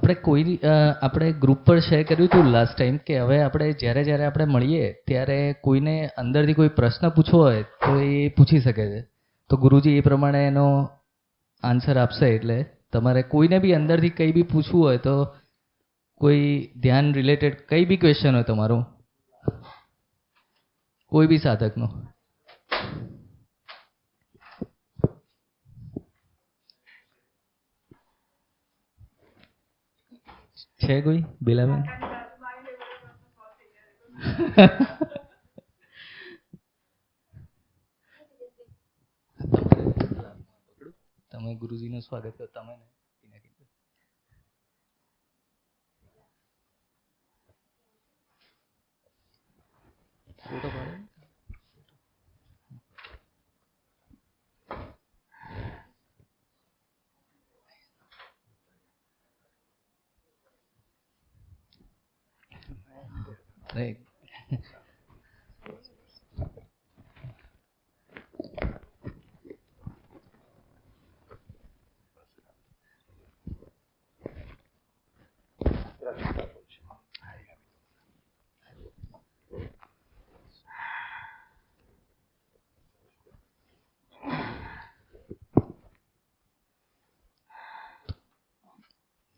આપણે ગ્રુપ પર શેર કર્યું હતું લાસ્ટ ટાઈમ કે હવે આપણે જ્યારે આપણે મળીએ ત્યારે કોઈને અંદરથી કોઈ પ્રશ્ન પૂછવો હોય તો એ પૂછી શકે છે. તો ગુરુજી એ પ્રમાણે એનો આન્સર આપશે. એટલે તમારે કોઈને બી અંદરથી કંઈ બી પૂછવું હોય તો કોઈ ધ્યાન રિલેટેડ કંઈ બી ક્વેશ્ચન હોય તમારું, કોઈ બી સાધકનો. છે કોઈ બેલાબેન? તમે ગુરુજીનું સ્વાગત કરો. તમે ફોટો પાડો. નહીં.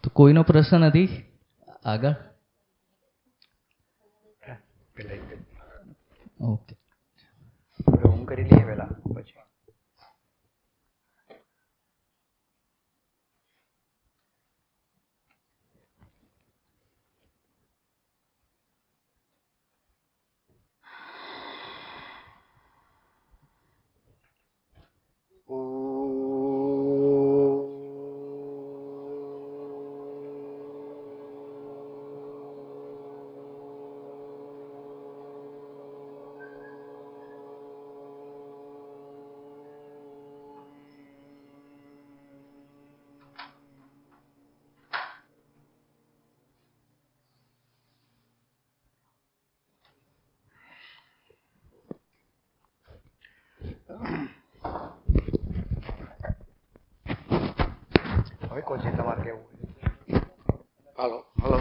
તો કોઈનો પ્રશ્ન નથી આગળ? ઓકે, હું કરી લઈએ પહેલા પછી. હવે કોઈ તમારે કેવું? હાલો હાલો.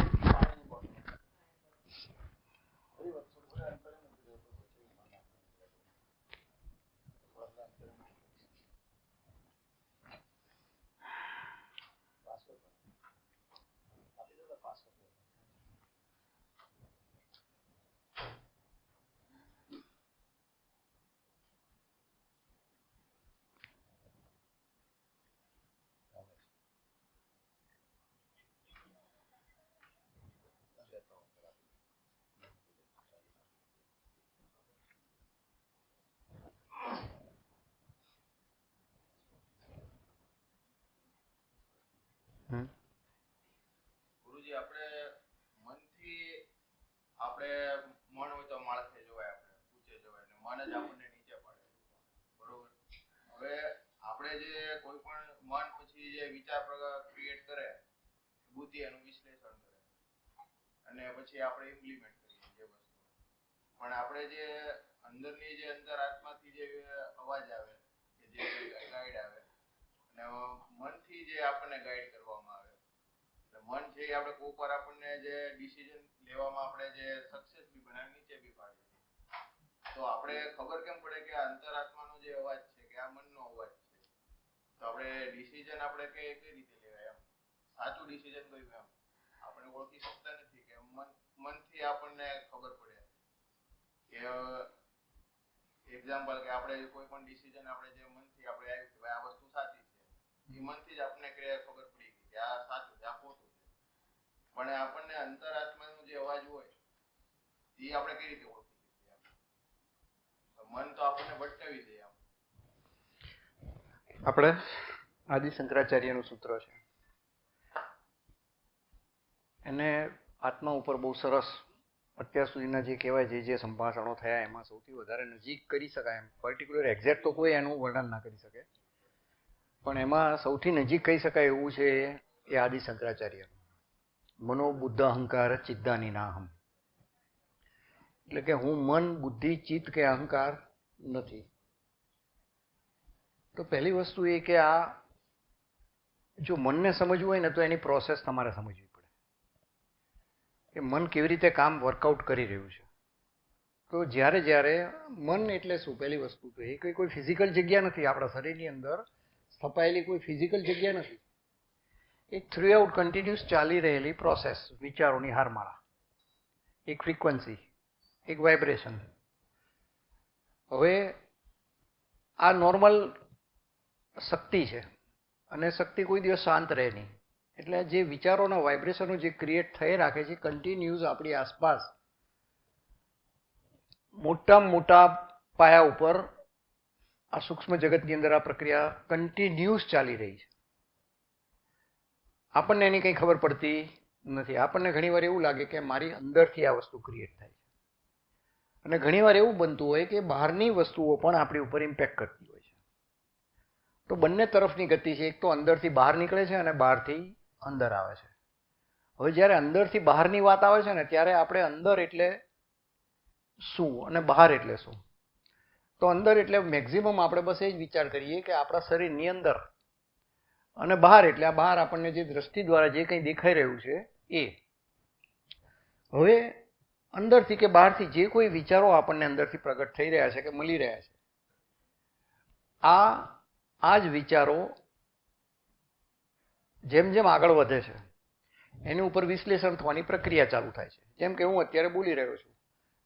ગુરુજી, આપણે મનથી આપણે મન હોય તો માળખે જોવાય, આપણે ઊંચે જોવાય, ને મન જ આપણને નીચે પાડે. બરોબર. હવે આપણે જે કોઈ પણ મન પછી જે વિચાર ક્રિએટ કરે, બુદ્ધિ એનું વિશ્લેષણ કરે અને પછી આપણે ઇમ્પ્લિમેન્ટ કરીએ જે વસ્તુ. પણ આપણે જે અંદરની જે અંદર આત્માથી જે અવાજ આવે કે જે ગાઈડ આવે અને મનથી જે આપણને ગાઈડ કરવામાં આવે, મન છે એ આપણે કોઈક વાર આપણને જે ડિસિઝન લેવામાં આપણે જે સક્સેસ બી બનાવી નીચે બી પાડી દઈએ. તો આપણે ખબર કેમ પડે કે આ અંતરાત્માનો જે અવાજ છે કે આ મનનો અવાજ છે? તો આપણે ડિસિઝન આપણે કઈ રીતે લેવાય, એમ સાચું ડિસિઝન કયું એમ આપણે ઓળખી શકતા નથી કે મનથી આપણને ખબર પડે કે એક્ઝામ્પલ કે આપણે કોઈ પણ ડિસિઝન આપણે જે મનથી આપણે આવ્યું કે ભાઈ આ વસ્તુ સાચી છે, એ મનથી જ આપણને ખબર પડી ગઈ કે આ સાચું છે, આ ખોટું છે. પણ આપણને અંતરાત્માનો જે અવાજ હોય એ આપણે કઈ રીતે ઓળખી શકીએ? મન તો આપણને ભટકાવી દે. આપણે આદિ શંકરાચાર્યનું સૂત્ર છે, એને આત્મા ઉપર બહુ સરસ અત્યાર સુધીના જે કહેવાય જે સંભાષણો થયા એમાં સૌથી વધારે નજીક કરી શકાય એમ, પર્ટિક્યુલર એક્ઝેક્ટ તો કોઈ એનું વર્ણન ના કરી શકે, પણ એમાં સૌથી નજીક કહી શકાય એવું છે એ આદિ શંકરાચાર્ય. મનો બુદ્ધ અહંકાર ચિદ્દાની નાહમ. એટલે કે હું મન, બુદ્ધિ, ચિત્ત કે અહંકાર નથી. તો પહેલી વસ્તુ એ કે આ જો મનને સમજવું હોય ને તો એની પ્રોસેસ તમારે સમજવી પડે. કે મન કેવી રીતે કામ વર્કઆઉટ કરી રહ્યું છે. તો જ્યારે મન એટલે શું? પહેલી વસ્તુ તો એ કોઈ ફિઝિકલ જગ્યા નથી આપણા શરીરની અંદર સ્થપાયેલી, કોઈ ફિઝિકલ જગ્યા નથી. એક થ્રુ આઉટ કન્ટિન્યુઅસ ચાલી રહેલી પ્રોસેસ, વિચારોની હારમાળા, એક ફ્રીક્વન્સી, એક વાઇબ્રેશન. હવે આ નોર્મલ શક્તિ છે અને શક્તિ કોઈ દિવસ શાંત રહે નહીં. એટલે જે વિચારોના વાઇબ્રેશનો જે ક્રિએટ થઈ રાખે છે કન્ટિન્યુઅસ આપણી આસપાસ મોટા પાયા ઉપર આ સૂક્ષ્મ જગતની અંદર આ પ્રક્રિયા કન્ટિન્યુઅસ ચાલી રહી છે. આપણને એની કંઈ ખબર પડતી નથી. આપણને ઘણીવાર એવું લાગે કે મારી અંદરથી આ વસ્તુ ક્રિએટ થાય છે, અને ઘણીવાર એવું બનતું હોય કે બહારની વસ્તુઓ પણ આપણી ઉપર ઇમ્પેક્ટ કરતી હોય છે. તો બંને તરફની ગતિ છે. એક તો અંદરથી બહાર નીકળે છે અને બહારથી અંદર આવે છે. હવે જ્યારે અંદરથી બહારની વાત આવે છે ને, ત્યારે આપણે અંદર એટલે શું અને બહાર એટલે શું? તો અંદર એટલે મેક્ઝિમમ આપણે બસ એ જ વિચાર કરીએ કે આપણા શરીરની અંદર, અને બહાર એટલે આ બહાર આપણને જે દ્રષ્ટિ દ્વારા જે કંઈ દેખાઈ રહ્યું છે એ. હવે અંદરથી કે બહારથી જે કોઈ વિચારો આપણને અંદરથી પ્રગટ થઈ રહ્યા છે કે મળી રહ્યા છે, આ જ વિચારો જેમ જેમ આગળ વધે છે એની ઉપર વિશ્લેષણ થવાની પ્રક્રિયા ચાલુ થાય છે. જેમ કે હું અત્યારે બોલી રહ્યો છું,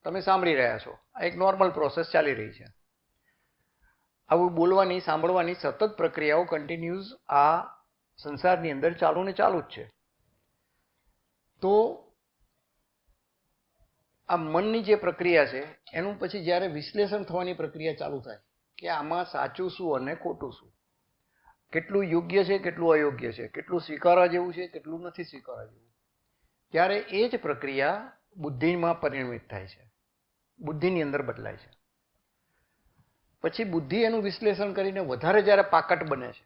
તમે સાંભળી રહ્યા છો, આ એક નોર્મલ પ્રોસેસ ચાલી રહી છે. આવું બોલવાની, સાંભળવાની સતત પ્રક્રિયાઓ કન્ટિન્યુઅસ આ સંસારની અંદર ચાલુ ને ચાલુ જ છે. તો આ મનની જે પ્રક્રિયા છે એનું પછી જ્યારે વિશ્લેષણ થવાની પ્રક્રિયા ચાલુ થાય કે આમાં સાચું શું અને ખોટું શું, કેટલું યોગ્ય છે, કેટલું અયોગ્ય છે, કેટલું સ્વીકારવા જેવું છે, કેટલું નથી સ્વીકારવા જેવું, ત્યારે એ જ પ્રક્રિયા બુદ્ધિમાં પરિણમિત થાય છે, બુદ્ધિની અંદર બદલાય છે. પછી બુદ્ધિ એનું વિશ્લેષણ કરીને વધારે જ્યારે પાકટ બને છે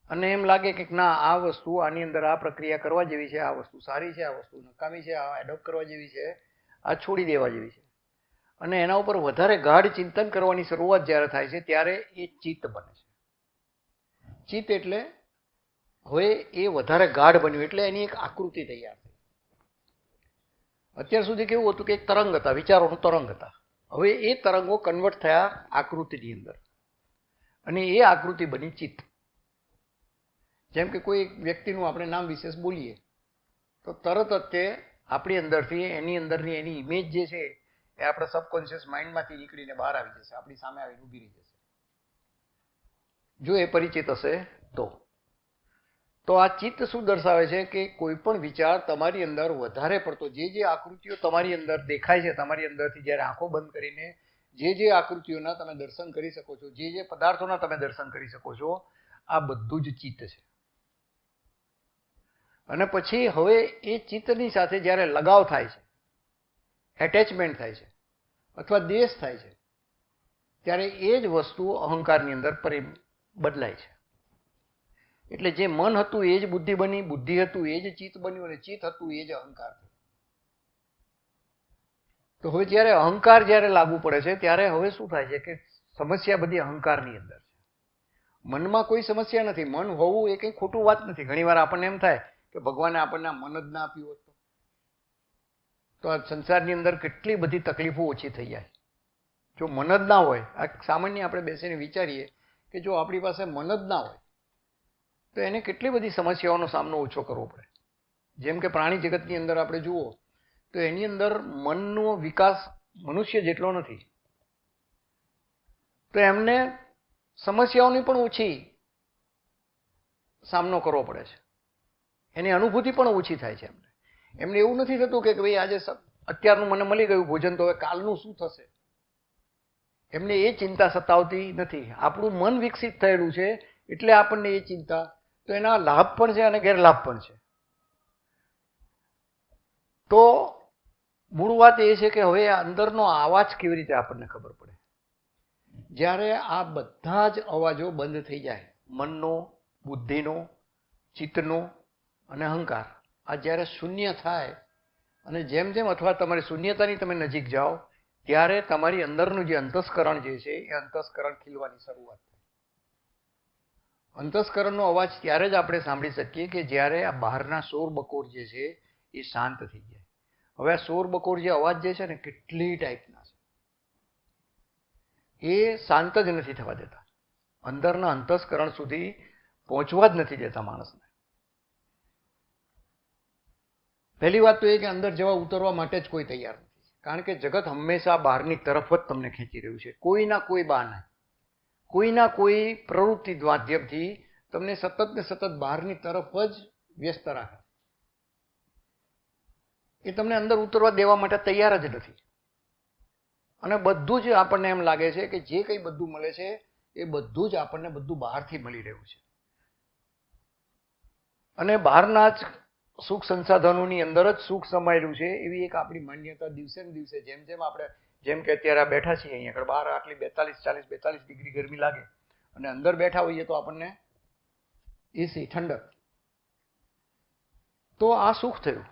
અને એમ લાગે કે ના, આ વસ્તુ આની અંદર આ પ્રક્રિયા કરવા જેવી છે, આ વસ્તુ સારી છે, આ વસ્તુ નકામી છે, આ એડોપ્ટ કરવા જેવી છે, આ છોડી દેવા જેવી છે, અને એના ઉપર વધારે ગાઢ ચિંતન કરવાની શરૂઆત જ્યારે થાય છે ત્યારે એ ચિત્ત બને છે. ચિત્ત એટલે હવે એ વધારે ગાઢ બન્યું એટલે એની એક આકૃતિ તૈયાર થઈ. અત્યાર સુધી કેવું હતું કે એક તરંગ હતા, વિચારોનું તરંગ હતા. હવે એ તરંગો કન્વર્ટ થયા આકૃતિની અંદર, અને એ આકૃતિ બની ચિત્ત. જેમ કે કોઈ વ્યક્તિનું આપણે નામ વિશેષ બોલીએ તો તરત જ તે આપણી અંદરથી એની અંદરની એની ઇમેજ જે છે એ આપણા સબકોન્શિયસ માઇન્ડમાંથી નીકળીને બહાર આવી જશે, આપણી સામે આવીને ઊભી રહી જશે, જો એ પરિચિત હશે તો. તો આ ચિત્ત શું દર્શાવે છે કે કોઈ પણ વિચાર તમારી અંદર વધારે પડતો, જે આકૃતિઓ તમારી અંદર દેખાય છે, તમારી અંદરથી જ્યારે આંખો બંધ કરીને જે આકૃતિઓના તમે દર્શન કરી શકો છો, જે પદાર્થોના તમે દર્શન કરી શકો છો, આ બધું જ ચિત્ત છે. અને પછી હવે એ ચિત્તની સાથે જ્યારે લગાવ થાય છે, એટેચમેન્ટ થાય છે અથવા દ્વેષ થાય છે, ત્યારે એ જ વસ્તુ અહંકારની અંદર બદલાય છે. એટલે જે મન હતું એ જ બુદ્ધિ બની, બુદ્ધિ હતું એ જ ચિત્ત બન્યું, અને ચિત્ત હતું એ જ અહંકાર થયું. તો હવે જ્યારે અહંકાર જ્યારે લાગુ પડે છે ત્યારે હવે શું થાય છે કે સમસ્યા બધી અહંકારની અંદર છે. મનમાં કોઈ સમસ્યા નથી. મન હોવું એ કંઈ ખોટું વાત નથી. ઘણીવાર આપણને એમ થાય કે ભગવાને આપણને મન જ ના આપ્યું હોત તો આ સંસારની અંદર કેટલી બધી તકલીફો ઓછી થઈ જાય. જો મન જ ના હોય, આ સામાન્ય આપણે બેસીને વિચારીએ કે જો આપણી પાસે મન જ ના હોય તો એને કેટલી બધી સમસ્યાઓનો સામનો ઓછો કરવો પડે. જેમ કે પ્રાણી જગતની અંદર આપણે જુઓ તો એની અંદર મનનો વિકાસ મનુષ્ય જેટલો નથી, તો એમને સમસ્યાઓની પણ ઓછી સામનો કરવો પડે છે. એની અનુભૂતિ પણ ઓછી થાય છે. એમને એવું નથી થતું કે ભાઈ આજે અત્યારનું મને મળી ગયું ભોજન, તો હવે કાલનું શું થશે, એમને એ ચિંતા સતાવતી નથી. આપણું મન વિકસિત થયેલું છે એટલે આપણને એ ચિંતા, તો એના લાભ પણ છે અને ગેરલાભ પણ છે. તો મૂળ વાત એ છે કે હવે અંદરનો અવાજ કેવી રીતે આપણને ખબર પડે. જ્યારે આ બધા જ અવાજો બંધ થઈ જાય, મનનો, બુદ્ધિનો, ચિત્તનો અને અહંકાર, આ જ્યારે શૂન્ય થાય, અને જેમ જેમ અથવા તમારી શૂન્યતાની તમે નજીક જાઓ ત્યારે તમારી અંદરનું જે અંતસ્કરણ જે છે એ અંતસ્કરણ ખીલવાની શરૂઆત થાય. અંતસ્કરણનો અવાજ ત્યારે જ આપણે સાંભળી શકીએ કે જ્યારે આ બહારના શોર બકોર જે છે એ શાંત થઈ જાય. હવે આ શોર બકોર જે અવાજ જે છે ને કેટલી ટાઈપના છે, એ શાંત જ નથી થવા દેતા, અંદરના અંતસ્કરણ સુધી પહોંચવા જ નથી દેતા માણસને. પહેલી વાત તો એ કે અંદર જવા ઉતરવા માટે જ કોઈ તૈયાર નથી, કારણ કે જગત હંમેશા બહારની તરફ જ તમને ખેંચી રહ્યું છે. કોઈના કોઈ બહાને, કોઈના કોઈ પ્રવૃત્તિ માધ્યમથી તમને સતત ને સતત બહારની તરફ જ વ્યસ્ત રાખે. એ તમને અંદર ઉતરવા દેવા માટે તૈયાર જ નથી. અને બધું જ આપણને એમ લાગે છે કે જે કંઈ બધું મળે છે એ બધું જ આપણને બધું બહારથી મળી રહ્યું છે. અને બહારના જ સુખ સંસાધનોની અંદર જ સુખ સમાયેલું છે એવી એક આપણી માન્યતા દિવસે ને દિવસે જેમ જેમ આપણે, જેમ કે અત્યારે બેઠા છીએ અહીંયા આગળ, બહાર આટલી 42 ડિગ્રી ગરમી લાગે અને અંદર બેઠા હોઈએ તો આપણને એસી ઠંડક, તો આ સુખ થયું.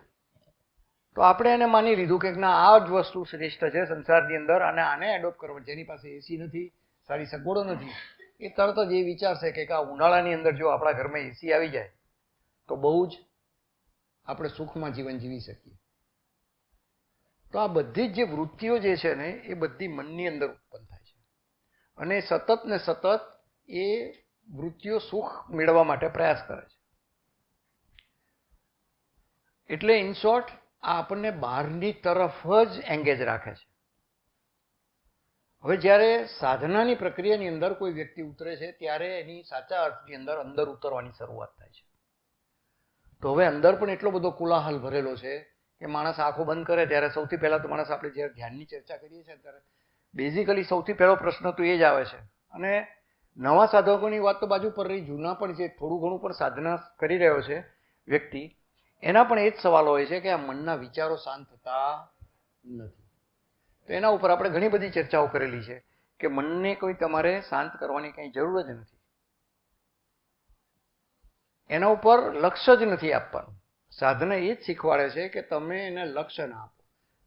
તો આપણે એને માની લીધું કે ના આ જ વસ્તુ શ્રેષ્ઠ છે સંસારની અંદર અને આને એડોપ્ટ કરવો. જેની પાસે એસી નથી, સારી સગવડો નથી, એ તરત જ એ વિચારશે કે આ ઉનાળાની અંદર જો આપણા ઘરમાં એસી આવી જાય તો બહુ જ આપણે સુખમાં જીવન જીવી શકીએ. તો આ બધી જ જે વૃત્તિઓ જે છે ને એ બધી મનની અંદર ઉત્પન્ન થાય છે અને સતત ને સતત એ વૃત્તિઓ સુખ મેળવવા માટે પ્રયાસ કરે છે. એટલે ઇન શોર્ટ આ આપણને બહારની તરફ જ એંગેજ રાખે છે. હવે જ્યારે સાધનાની પ્રક્રિયાની અંદર કોઈ વ્યક્તિ ઉતરે છે ત્યારે એની સાચા અર્થની અંદર ઉતરવાની શરૂઆત થાય છે. તો હવે અંદર પણ એટલો બધો કોલાહલ ભરેલો છે કે માણસ આંખો બંધ કરે ત્યારે સૌથી પહેલા તો માણસ, આપણે જ્યારે ધ્યાનની ચર્ચા કરીએ છીએ ત્યારે બેઝિકલી સૌથી પહેલો પ્રશ્ન તો એ જ આવે છે. અને નવા સાધકોની વાત તો બાજુ પર રહી, જૂના પણ જે થોડું ઘણું પણ સાધના કરી રહ્યો છે વ્યક્તિ, એના પણ એ જ સવાલ હોય છે કે આ મનના વિચારો શાંત થતા નથી. તો એના ઉપર આપણે ઘણી બધી ચર્ચાઓ કરેલી છે કે મનને કોઈ તમારે શાંત કરવાની કંઈ જરૂર જ નથી, એના ઉપર લક્ષ્ય જ નથી આપવાનું. સાધના એ જ શીખવાડે છે કે તમે એને લક્ષ્ય ના આપો.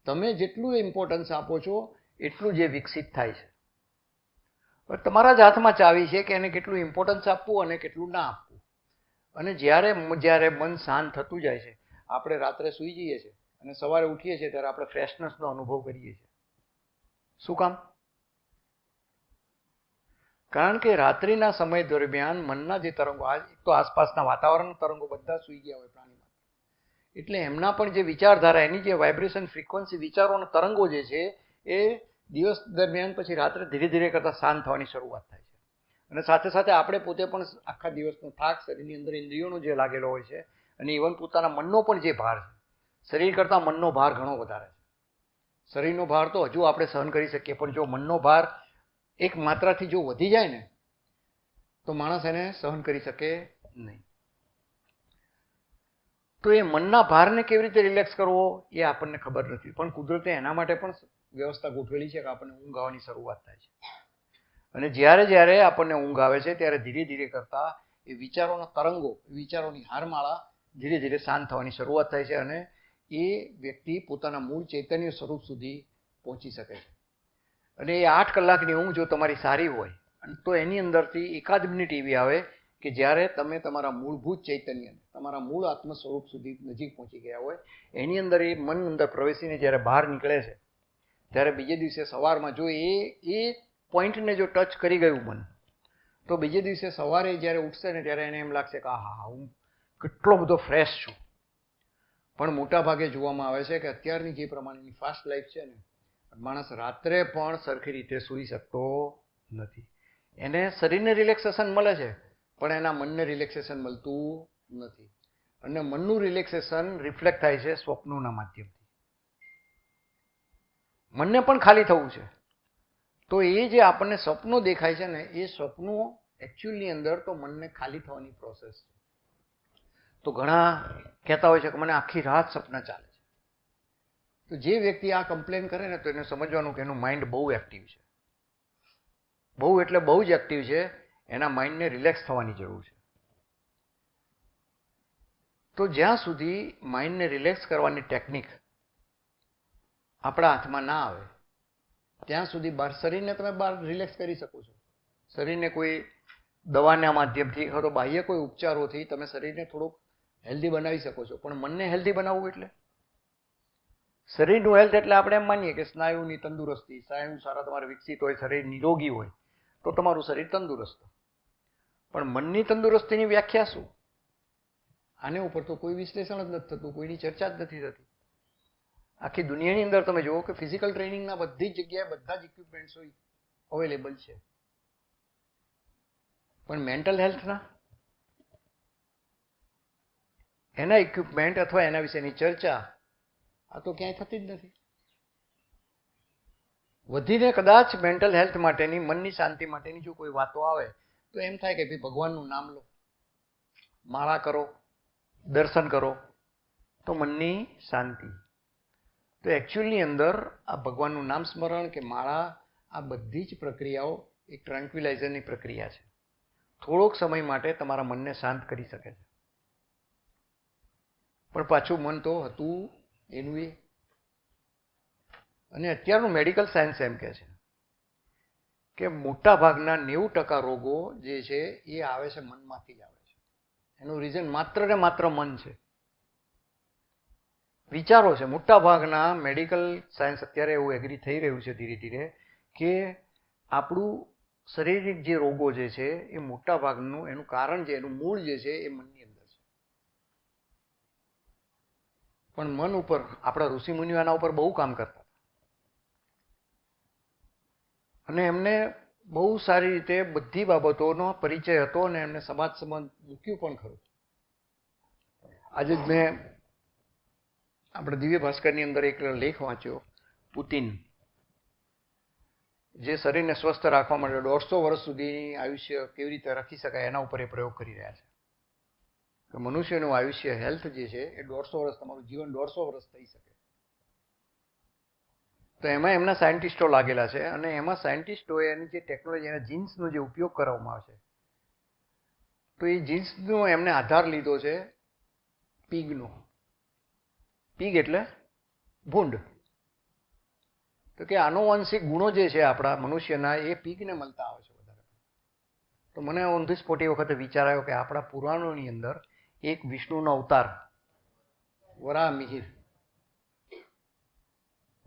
તમે જેટલું ઇમ્પોર્ટન્સ આપો છો એટલું જે વિકસિત થાય છે. તમારા જ હાથમાં ચાવી છે કે એને કેટલું ઇમ્પોર્ટન્સ આપવું અને કેટલું ના આપવું. અને જ્યારે મન શાંત થતું જાય છે, આપણે રાત્રે સૂઈ જઈએ છીએ અને સવારે ઉઠીએ છીએ ત્યારે આપણે ફ્રેશનેસનો અનુભવ કરીએ છીએ. શું કામ? કારણ કે રાત્રિના સમય દરમિયાન મનના જે તરંગો, એક તો આસપાસના વાતાવરણના તરંગો બધા સૂઈ ગયા હોય પ્રાણીમાં, એટલે એમના પણ જે વિચારધારા, એની જે વાઇબ્રેશન ફ્રીક્વન્સી, વિચારોના તરંગો જે છે એ દિવસ દરમિયાન પછી રાત્રે ધીરે ધીરે કરતા શાંત થવાની શરૂઆત થાય છે. અને સાથે સાથે આપણે પોતે પણ આખા દિવસનો થાક શરીરની અંદર ઇન્દ્રિયોનો જે લાગેલો હોય છે અને ઇવન પોતાના મનનો પણ જે ભાર છે, શરીર કરતાં મનનો ભાર ઘણો વધારે છે. શરીરનો ભાર તો હજુ આપણે સહન કરી શકીએ, પણ જો મનનો ભાર એક માત્રાથી જો વધી જાય ને તો માણસ એને સહન કરી શકે નહીં. તો એ મનના ભારને કેવી રીતે રિલેક્સ કરવો એ આપણને ખબર નથી, પણ કુદરતે એના માટે પણ વ્યવસ્થા ગોઠવેલી છે કે આપણને ઊંઘ આવવાની શરૂઆત થાય છે. અને જ્યારે જ્યારે આપણને ઊંઘ આવે છે ત્યારે ધીરે ધીરે કરતા એ વિચારોના તરંગો, વિચારોની હારમાળા ધીરે ધીરે શાંત થવાની શરૂઆત થાય છે અને એ વ્યક્તિ પોતાના મૂળ ચૈતન્ય સ્વરૂપ સુધી પહોંચી શકે છે. અને એ 8 કલાકની ઊંઘ જો તમારી સારી હોય તો એની અંદરથી એકાદ મિનિટ એવી આવે કે જ્યારે તમે તમારા મૂળભૂત ચૈતન્ય, તમારા મૂળ આત્મ સ્વરૂપ સુધી નજીક પહોંચી ગયા હોય. એની અંદર એ મન અંદર પ્રવેશીને જ્યારે બહાર નીકળે છે ત્યારે બીજે દિવસે સવારમાં જો એ પોઈન્ટને જો ટચ કરી ગયું મન, તો બીજે દિવસે સવારે જ્યારે ઉઠશે ને ત્યારે એને એમ લાગશે કે હા હું કેટલો બધો ફ્રેશ છું. પણ મોટા ભાગે જોવામાં આવે છે કે અત્યારની જે પ્રમાણેની ફાસ્ટ લાઈફ છે ને, માણસ રાત્રે પણ સરખી રીતે સૂઈ શકતો નથી. એને શરીરને રિલેક્સેશન મળે છે પણ એના મનને રિલેક્સેશન મળતું નથી. અને મનનું રિલેક્સેશન રિફ્લેક્ટ થાય છે સ્વપ્નોના માધ્યમથી. મનને પણ ખાલી થવું છે તો એ જે આપણને સ્વપ્નો દેખાય છે ને, એ સ્વપ્નો એકચ્યુઅલની અંદર તો મનને ખાલી થવાની પ્રોસેસ છે. તો ઘણા કહેતા હોય છે કે મને આખી રાત સપના ચાલે છે. તો જે વ્યક્તિ આ કમ્પ્લેન કરે ને તો એને સમજવાનું કે એનું માઇન્ડ બહુ એક્ટિવ છે. બહુ એટલે બહુ જ એક્ટિવ છે. એના માઇન્ડને રિલેક્સ થવાની જરૂર છે. તો જ્યાં સુધી માઇન્ડને રિલેક્સ કરવાની ટેકનિક આપણા હાથમાં ના આવે ત્યાં સુધી શરીરને તમે બહાર રિલેક્સ કરી શકો છો. શરીરને કોઈ દવાના માધ્યમથી અથવા બાહ્ય કોઈ ઉપચારોથી તમે શરીરને થોડુંક હેલ્ધી બનાવી શકો છો, પણ મનને હેલ્ધી બનાવવું એટલે શરીરનું હેલ્થ એટલે આપણે એમ માનીએ કે સ્નાયુની તંદુરસ્તી, સ્નાયુ સારા તમારે વિકસિત હોય, શરીર નિરોગી હોય તો તમારું શરીર તંદુરસ્ત. પણ મનની તંદુરસ્તીની વ્યાખ્યા શું? આને ઉપર તો કોઈ વિશ્લેષણ જ નથી થતું, કોઈની ચર્ચા જ નથી થતી. આખી દુનિયાની અંદર તમે જુઓ કે ફિઝિકલ ટ્રેનિંગના બધી જ જગ્યાએ બધા જ ઇક્વિપમેન્ટ્સ અવેલેબલ છે, પણ મેન્ટલ હેલ્થના એના ઇક્વિપમેન્ટ અથવા એના વિશેની ચર્ચા આ તો ક્યાંય થતી જ નથી. વધીને કદાચ મેન્ટલ હેલ્થ માટેની, મનની શાંતિ માટેની જો કોઈ વાતો આવે તો એમ થાય કે ભાઈ ભગવાનનું નામ લો, માળા કરો, દર્શન કરો તો મનની શાંતિ. તો એકચ્યુઅલની અંદર આ ભગવાનનું નામ સ્મરણ કે માળા, આ બધી જ પ્રક્રિયાઓ એક ટ્રાન્ક્વિલાઇઝરની પ્રક્રિયા છે. થોડોક સમય માટે તમારા મનને શાંત કરી શકે છે, પણ પાછું મન તો હતું એનું એ. અને અત્યારનું મેડિકલ સાયન્સ એમ કહે છે કે મોટા ભાગના 90% રોગો જે છે એ આવે છે મનમાંથી જ આવે છે. એનું રીઝન માત્ર ને માત્ર મન છે, વિચારો છે. મોટા ભાગના મેડિકલ સાયન્સ અત્યારે એવું એગ્રી થઈ રહ્યું છે ધીરે ધીરે કે આપણું શારીરિક જે રોગો જે છે એ મોટા ભાગનું એનું કારણ જે, એનું મૂળ જે છે એ મનની અંદર છે. પણ મન ઉપર આપણા ઋષિમુનિઓ આના ઉપર બહુ કામ કરતા અને એમને બહુ સારી રીતે બધી બાબતોનો પરિચય હતો અને એમને સમાજ સંબંધ મૂક્યું પણ ખરું. આજે જ મેં આપણે દિવ્ય ભાસ્કરની અંદર એક લેખ વાંચ્યો, પુતિન જે શરીરને સ્વસ્થ રાખવા માટે 150 વર્ષ સુધીની આયુષ્ય કેવી રીતે રાખી શકાય એના ઉપર એ પ્રયોગ કરી રહ્યા છે. કે મનુષ્યનું આયુષ્ય, હેલ્થ જે છે એ 150 વર્ષ, તમારું જીવન 150 વર્ષ થઈ શકે. તો એમાં એમના સાયન્ટિસ્ટો લાગેલા છે અને એમાં સાયન્ટિસ્ટોએ એની જે ટેકનોલોજી, એના જીન્સનો જે ઉપયોગ કરવામાં આવે છે, તો એ જીન્સનો એમને આધાર લીધો છે પીગનો. પીગ એટલે ભૂંડ. તો કે આનુવંશિક ગુણો જે છે આપણા મનુષ્યના એ પીગને મળતા આવે છે વધારે. તો મને ઓન ધી સ્પોટ એ વખતે વિચાર આવ્યો કે આપણા પુરાણોની અંદર એક વિષ્ણુનો અવતાર વરાહ મિહિર,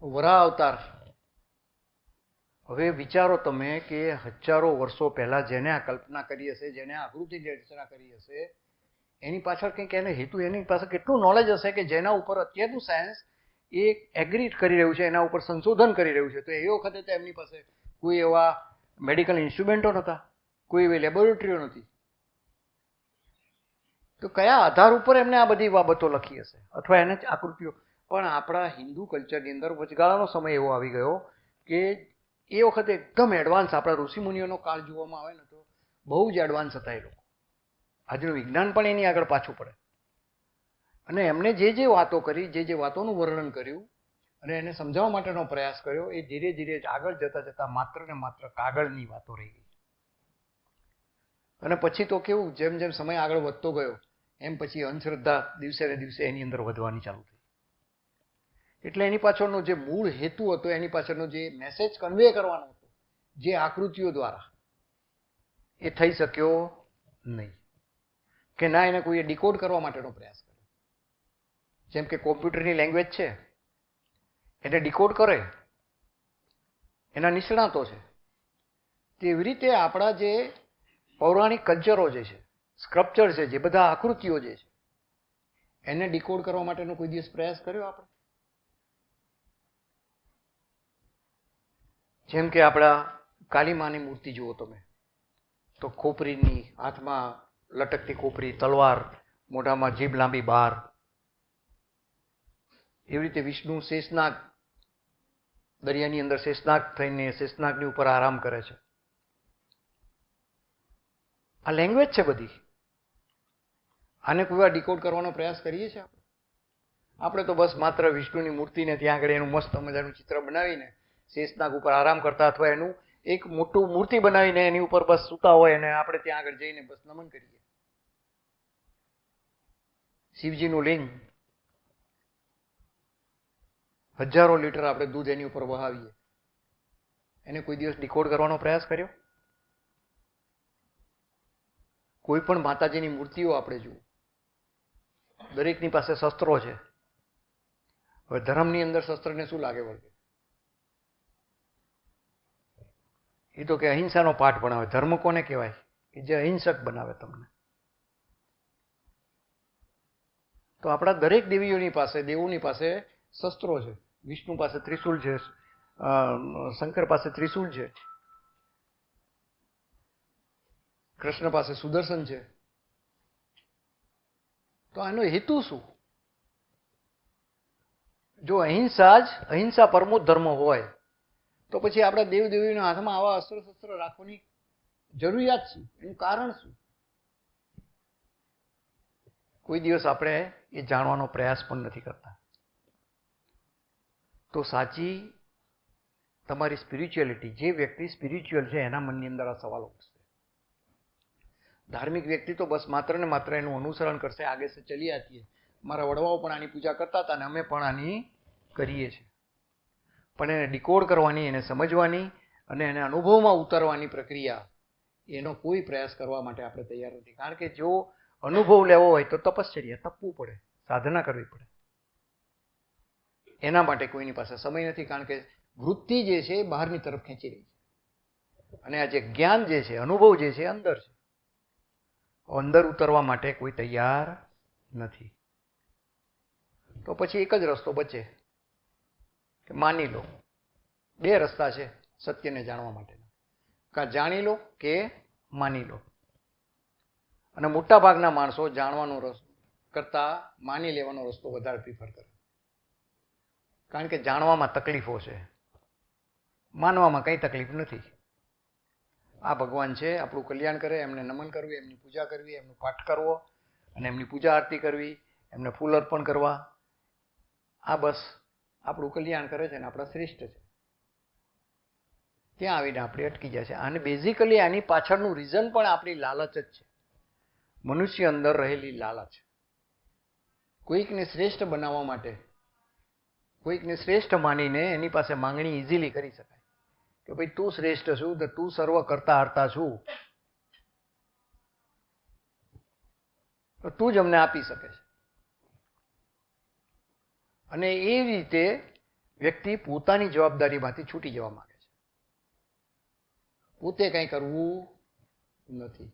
વરાહ અવતાર. હવે વિચારો તમે કે હજારો વર્ષો પહેલા જેને આ કલ્પના કરી હશે, જેને આ આકૃતિની રચના કરી હશે, એની પાછળ કંઈક એને હેતુ, એની પાસે કેટલું નોલેજ હશે કે જેના ઉપર અત્યારનું સાયન્સ એ એગ્રી કરી રહ્યું છે, એના ઉપર સંશોધન કરી રહ્યું છે. તો એ વખતે તો એમની પાસે કોઈ એવા મેડિકલ ઇન્સ્ટ્રુમેન્ટો નહોતા, કોઈ એવી લેબોરેટરીઓ નથી. તો કયા આધાર ઉપર એમને આ બધી બાબતો લખી હશે અથવા એને આકૃતિઓ. પણ આપણા હિન્દુ કલ્ચરની અંદર વચગાળાનો સમય એવો આવી ગયો કે એ વખતે એકદમ એડવાન્સ, આપણા ઋષિમુનિઓનો કાળ જોવામાં આવે ને તો બહુ જ એડવાન્સ હતા એ લોકો. આજનું વિજ્ઞાન પણ એની આગળ પાછું પડે. અને એમને જે જે વાતો કરી, જે જે વાતોનું વર્ણન કર્યું અને એને સમજાવવા માટેનો પ્રયાસ કર્યો, એ ધીરે ધીરે આગળ જતા જતા માત્ર ને માત્ર કાગળની વાતો રહી ગઈ. અને પછી તો કેવું, જેમ જેમ સમય આગળ વધતો ગયો એમ પછી અંધશ્રદ્ધા દિવસે ને દિવસે એની અંદર વધવાની ચાલુ થઈ. એટલે એની પાછળનો જે મૂળ હેતુ હતો, એની પાછળનો જે મેસેજ કન્વે કરવાનો હતો, જે આકૃતિઓ દ્વારા, એ થઈ શક્યો નહીં. કે ના એને કોઈએ ડિકોડ કરવા માટેનો પ્રયાસ કર્યો. જેમ કે કોમ્પ્યુટરની લેંગ્વેજ છે એને ડિકોડ કરે એના નિષ્ણાતો છે, તેવી રીતે આપણા જે પૌરાણિક કલ્ચરો જે છે, સ્ક્રપ્ચર છે, જે બધા આકૃતિઓ જે છે, એને ડિકોડ કરવા માટેનો કોઈ દિવસ પ્રયાસ કર્યો આપણે? જેમ કે આપણા કાલીમાની મૂર્તિ જુઓ તમે, તો ખોપરીની, હાથમાં લટકતી ખોપરી, તલવાર, મોઢામાં જીભ લાંબી બહાર. એવી રીતે વિષ્ણુ શેષનાગ, દરિયાની અંદર શેષનાગ થઈને શેષનાગની ઉપર આરામ કરે છે. આ લેંગ્વેજ છે બધી. આને કોઈ વાર ડિકોડ કરવાનો પ્રયાસ કરીએ છીએ આપણે? આપણે તો બસ માત્ર વિષ્ણુની મૂર્તિને ત્યાં આગળ એનું મસ્ત મજાનું ચિત્ર બનાવીને શેષનાગ ઉપર આરામ કરતા, અથવા એનું એક મોટું મૂર્તિ બનાવીને એની ઉપર બસ સૂતા હોય અને આપણે ત્યાં આગળ જઈને બસ નમન કરીએ. શિવજીનું લિંગ, હજારો લીટર આપણે દૂધ એની ઉપર વહાવીએ, એને કોઈ દિવસ ડિકોડ કરવાનો પ્રયાસ કર્યો? કોઈ પણ માતાજીની મૂર્તિઓ આપણે જુઓ, દરેકની પાસે શસ્ત્રો છે. હવે ધર્મની અંદર શસ્ત્રને શું લાગે વળગે? એ તો કે અહિંસાનો પાઠ ભણાવે. ધર્મ કોને કહેવાય? કે જે અહિંસક બનાવે તમને. તો આપણા દરેક દેવીઓની પાસે, દેવોની પાસે શસ્ત્રો છે. વિષ્ણુ પાસે ત્રિશૂળ છે, શંકર પાસે ત્રિશૂળ છે, કૃષ્ણ પાસે સુદર્શન છે. તો આનો હેતુ શું? જો અહિંસા પરમો ધર્મ હોય તો પછી આપણા દેવદેવીના હાથમાં આવા અસ્ત્ર શસ્ત્ર રાખવાની જરૂરિયાત શું? એનું કારણ શું? કોઈ દિવસ આપણે એ જાણવાનો પ્રયાસ પણ નથી કરતા. તો સાચી તમારી સ્પિરિચ્યુઅલિટી, જે વ્યક્તિ સ્પિરિચ્યુઅલ છે એના મનની અંદર આ સવાલો ઉઠશે. ધાર્મિક વ્યક્તિ તો બસ માત્ર ને માત્ર એનું અનુસરણ કરશે, આગે સે ચલી આતી હૈ. મારા વડવાઓ પણ આની પૂજા કરતા હતા અને અમે પણ આની કરીએ છીએ. પણ એને ડિકોડ કરવાની, એને સમજવાની અને એને અનુભવમાં ઉતારવાની પ્રક્રિયા, એનો કોઈ પ્રયાસ કરવા માટે આપણે તૈયાર નથી. કારણ કે જો અનુભવ લેવો હોય તો તપશ્ચર્યા, તપવું પડે, સાધના કરવી પડે. એના માટે કોઈની પાસે સમય નથી. કારણ કે વૃત્તિ જે છે એ બહારની તરફ ખેંચી રહી છે અને આ જે જ્ઞાન જે છે, અનુભવ જે છે, અંદર છે. અંદર ઉતરવા માટે કોઈ તૈયાર નથી. તો પછી એક જ રસ્તો બચે કે માની લો. બે રસ્તા છે સત્યને જાણવા માટેના. કાં જાણી લો કે માની લો. અને મોટા ભાગના માણસો જાણવાનો રસ્તો કરતા માની લેવાનો રસ્તો વધારે પ્રિફર કરે. કારણ કે જાણવામાં તકલીફો છે, માનવામાં કંઈ તકલીફ નથી. આ ભગવાન છે, આપણું કલ્યાણ કરે, એમને નમન કરવું, એમની પૂજા કરવી, એમનો પાઠ કરવો અને એમની પૂજા આરતી કરવી, એમને ફૂલ અર્પણ કરવા, આ બસ આપણું કલ્યાણ કરે છે અને આપણા શ્રેષ્ઠ છે. ત્યાં આવીને આપણે અટકી જાય છે. અને બેઝિકલી આની પાછળનું રીઝન પણ આપણી લાલચ જ છે. મનુષ્ય અંદર રહેલી લાલચ. કોઈકને શ્રેષ્ઠ બનાવવા માટે, કોઈકને શ્રેષ્ઠ માનીને એની પાસે માંગણી ઇઝીલી કરી શકાય કે ભાઈ તું શ્રેષ્ઠ છું, તો તું સર્વ કરતા હરતા છું, તો તું જ અમને આપી શકે છે. અને એ રીતે વ્યક્તિ પોતાની જવાબદારીમાંથી છૂટી જવા માંગે છે. પોતે કંઈ કરવું નથી.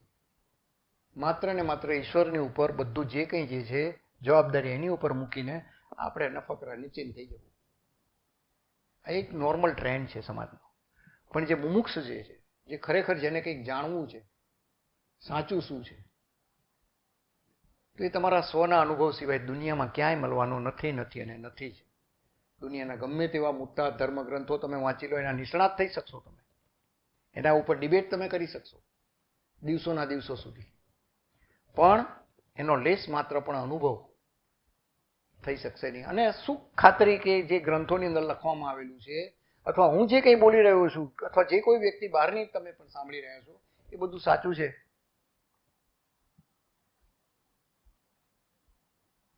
માત્ર ને માત્ર ઈશ્વરની ઉપર બધું જે કંઈ જે છે જવાબદારી એની ઉપર મૂકીને આપણે નફકરા નીચે થઈ જવું. આ એક નોર્મલ ટ્રેન્ડ છે સમાજનો. પણ જે મુમુક્ષ જે છે, જે ખરેખર જેને કંઈક જાણવું છે, સાચું શું છે, તો એ તમારા સ્વના અનુભવ સિવાય દુનિયામાં ક્યાંય મળવાનો નથી અને નથી જ. દુનિયાના ગમે તેવા મોટા ધર્મગ્રંથો તમે વાંચી લો, એના નિષ્ણાત થઈ શકશો તમે. એના ઉપર ડિબેટ તમે કરી શકશો દિવસોના દિવસો સુધી. પણ એનો લેશ માત્ર પણ અનુભવ થઈ શકશે નહીં. અને શું ખાતરી કે જે ગ્રંથોની અંદર લખવામાં આવેલું છે, અથવા હું જે કંઈ બોલી રહ્યો છું, અથવા જે કોઈ વ્યક્તિ બહારની તમે પણ સાંભળી રહ્યા છો, એ બધું સાચું છે?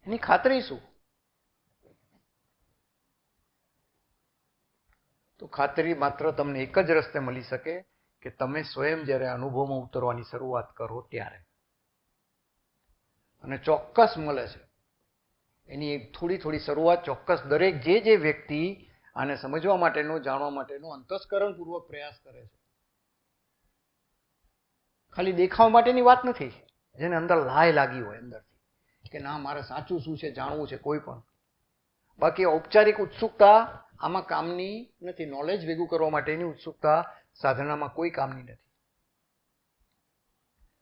એની ખાતરી શું? તો ખાતરી માત્ર તમને એક જ રસ્તે મળી શકે કે તમે સ્વયં જ્યારે અનુભવમાં ઉતરવાની શરૂઆત કરો ત્યારે. અને ચોક્કસ મળે છે. એની એક થોડી શરૂઆત ચોક્કસ દરેક જે વ્યક્તિ આને સમજવા માટેનો, જાણવા માટેનો અંતસ્કરણપૂર્વક પ્રયાસ કરે છે. ખાલી દેખાવ માટેની વાત નથી. જેને અંદર લાય લાગી હોય અંદરથી કે ના મારે સાચું શું છે જાણવું છે કોઈ પણ. બાકી ઔપચારિક ઉત્સુકતા આમાં કામની નથી. નોલેજ ભેગું કરવા માટેની ઉત્સુકતા સાધનામાં કોઈ કામની નથી.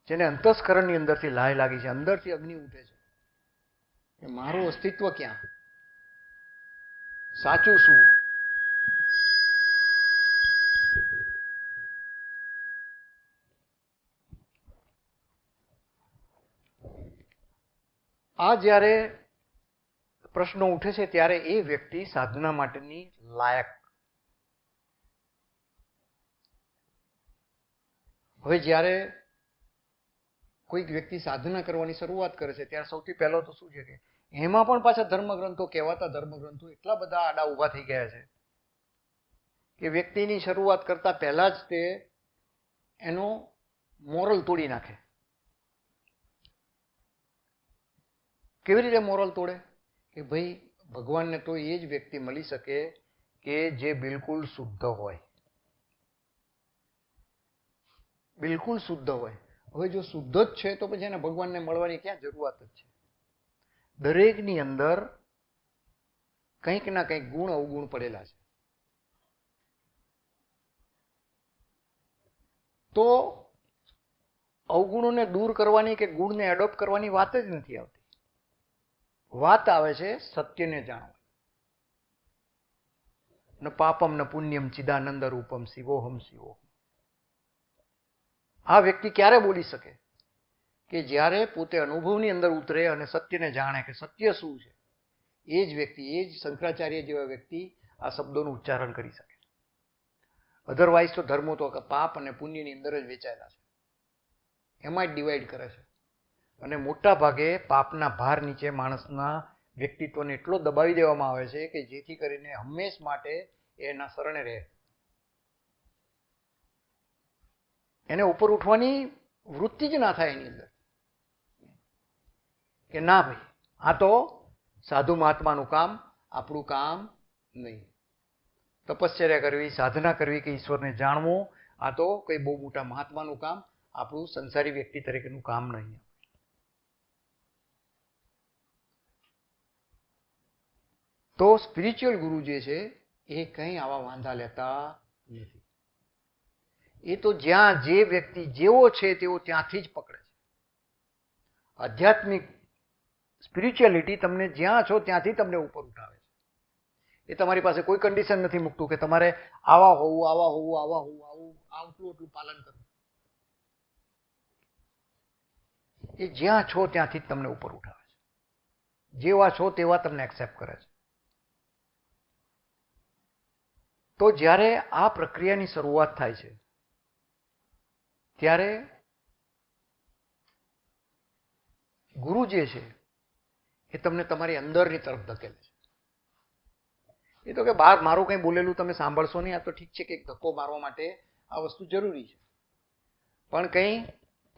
જેને અંતસ્કરણની અંદરથી લાય લાગી છે, અંદરથી અગ્નિ ઉઠે છે કે મારું અસ્તિત્વ ક્યાં, સાચું શું. આ જ્યારે પ્રશ્નો ઉઠે છે ત્યારે એ વ્યક્તિ સાધના માટેની લાયક. હવે જ્યારે કોઈક વ્યક્તિ સાધના કરવાની શરૂઆત કરે છે ત્યારે સૌથી પહેલો તો શું છે કે એમાં પણ પાછા ધર્મગ્રંથો, કહેવાતા ધર્મગ્રંથો એટલા બધા આડા ઊભા થઈ ગયા છે કે વ્યક્તિની શરૂઆત કરતા પહેલા જ તે એનો મોરલ તોડી નાખે. કેવી રીતે મોરલ તોડે? કે ભાઈ ભગવાનને તો એ જ વ્યક્તિ મળી શકે કે જે બિલકુલ શુદ્ધ હોય, બિલકુલ શુદ્ધ હોય. હવે જો શુદ્ધ જ છે તો પછી એને ભગવાનને મળવાની ક્યાં જરૂરત જ છે? દરેકની અંદર કંઈક ના કંઈક ગુણ અવગુણ પડેલા છે. તો અવગુણોને દૂર કરવાની કે ગુણને એડોપ્ટ કરવાની વાત જ નથી આવતી. વાત આવે છે સત્યને જાણવા. ન પાપમ ન પુણ્યમ ચિદાનંદ રૂપમ શિવોહમ શિવોહમ. આ વ્યક્તિ ક્યારે બોલી શકે? કે જ્યારે પોતે અનુભવની અંદર ઉતરે અને સત્યને જાણે કે સત્ય શું છે. એ જ વ્યક્તિ, એ જ શંકરાચાર્ય જેવા વ્યક્તિ આ શબ્દોનું ઉચ્ચારણ કરી શકે. અધરવાઇઝ તો ધર્મો તો પાપ અને પુણ્યની અંદર જ વેચાયેલા છે, એમાં જ ડિવાઈડ કરે છે. અને મોટા ભાગે પાપના ભાર નીચે માણસના વ્યક્તિત્વને એટલો દબાવી દેવામાં આવે છે કે જેથી કરીને હંમેશ માટે એના શરણે રહે. એને ઉપર ઉઠવાની વૃત્તિ જ ના થાય એની અંદર, કે ના ભાઈ આ તો સાધુ મહાત્માનું કામ, આપણું કામ નહીં. તપશ્ચર્યા કરવી, સાધના કરવી કે ઈશ્વરને જાણવું, આ તો કઈ બહુ મોટા મહાત્માનું કામ, આપણું સંસારી વ્યક્તિ તરીકેનું કામ નહીં. તો સ્પિરિચ્યુઅલ ગુરુ જે છે એ કંઈ આવા વાંધા લેતા નથી. એ તો જ્યાં જે વ્યક્તિ જેવો છે તેવો ત્યાંથી જ પકડે છે. આધ્યાત્મિક સ્પિરિચ્યુઅલિટી તમને જ્યાં છો ત્યાંથી તમને ઉપર ઉઠાવે છે. એ તમારી પાસે કોઈ કન્ડિશન નથી મૂકતું કે તમારે આવા હોવું, આવા હોવું, આવા હોવું, આવું આટલું એટલું પાલન કરવું. એ જ્યાં છો ત્યાંથી જ તમને ઉપર ઉઠાવે છે. જેવા છો તેવા તમને એક્સેપ્ટ કરે છે. તો જ્યારે આ પ્રક્રિયાની શરૂઆત થાય છે ત્યારે ગુરુ જે છે એ તમને તમારી અંદરની તરફ ધકેલે છે. એ તો કે બહાર મારું કંઈ બોલેલું તમે સાંભળશો નહીં, આ તો ઠીક છે કે એક ધક્કો મારવા માટે આ વસ્તુ જરૂરી છે, પણ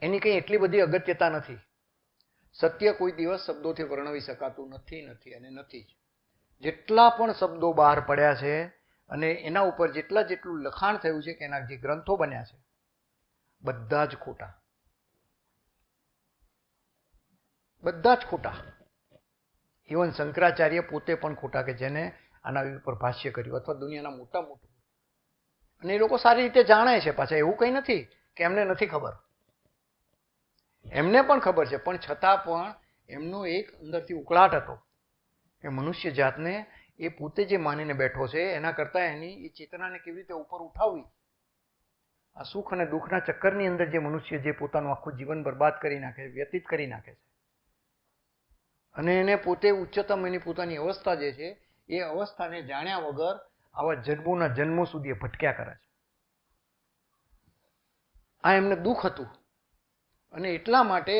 એની કંઈ એટલી બધી અગત્યતા નથી. સત્ય કોઈ દિવસ શબ્દોથી વર્ણવી શકાતું નથી અને નથી જ. જેટલા પણ શબ્દો બહાર પડ્યા છે અને એના ઉપર જેટલું લખાણ થયું છે કે એના જે ગ્રંથો બન્યા છે બધા જ ખોટા, બધા જ ખોટા. ઇવન શંકરાચાર્ય પોતે પણ ખોટા, કે જેને આના ઉપર ભાષ્ય કર્યું, અથવા દુનિયાના મોટા. અને એ લોકો સારી રીતે જાણે છે પાછા, એવું કંઈ નથી કે એમને નથી ખબર. એમને પણ ખબર છે, પણ છતાં પણ એમનો એક અંદરથી ઉકળાટ હતો કે મનુષ્ય જાતને એ પોતે જે માનીને બેઠો છે એના કરતાં એની એ ચેતનાને કેવી રીતે ઉપર ઉઠાવવી. આ સુખ અને દુઃખના ચક્કરની અંદર જે મનુષ્ય જે પોતાનું આખું જીવન બરબાદ કરી નાખે, વ્યતીત કરી નાખે છે, અને એને પોતે ઉચ્ચતમ એની પોતાની અવસ્થા જે છે એ અવસ્થાને જાણ્યા વગર આવા જન્મોના જન્મો સુધી એ ભટક્યા કરે છે. આ એમને દુઃખ હતું અને એટલા માટે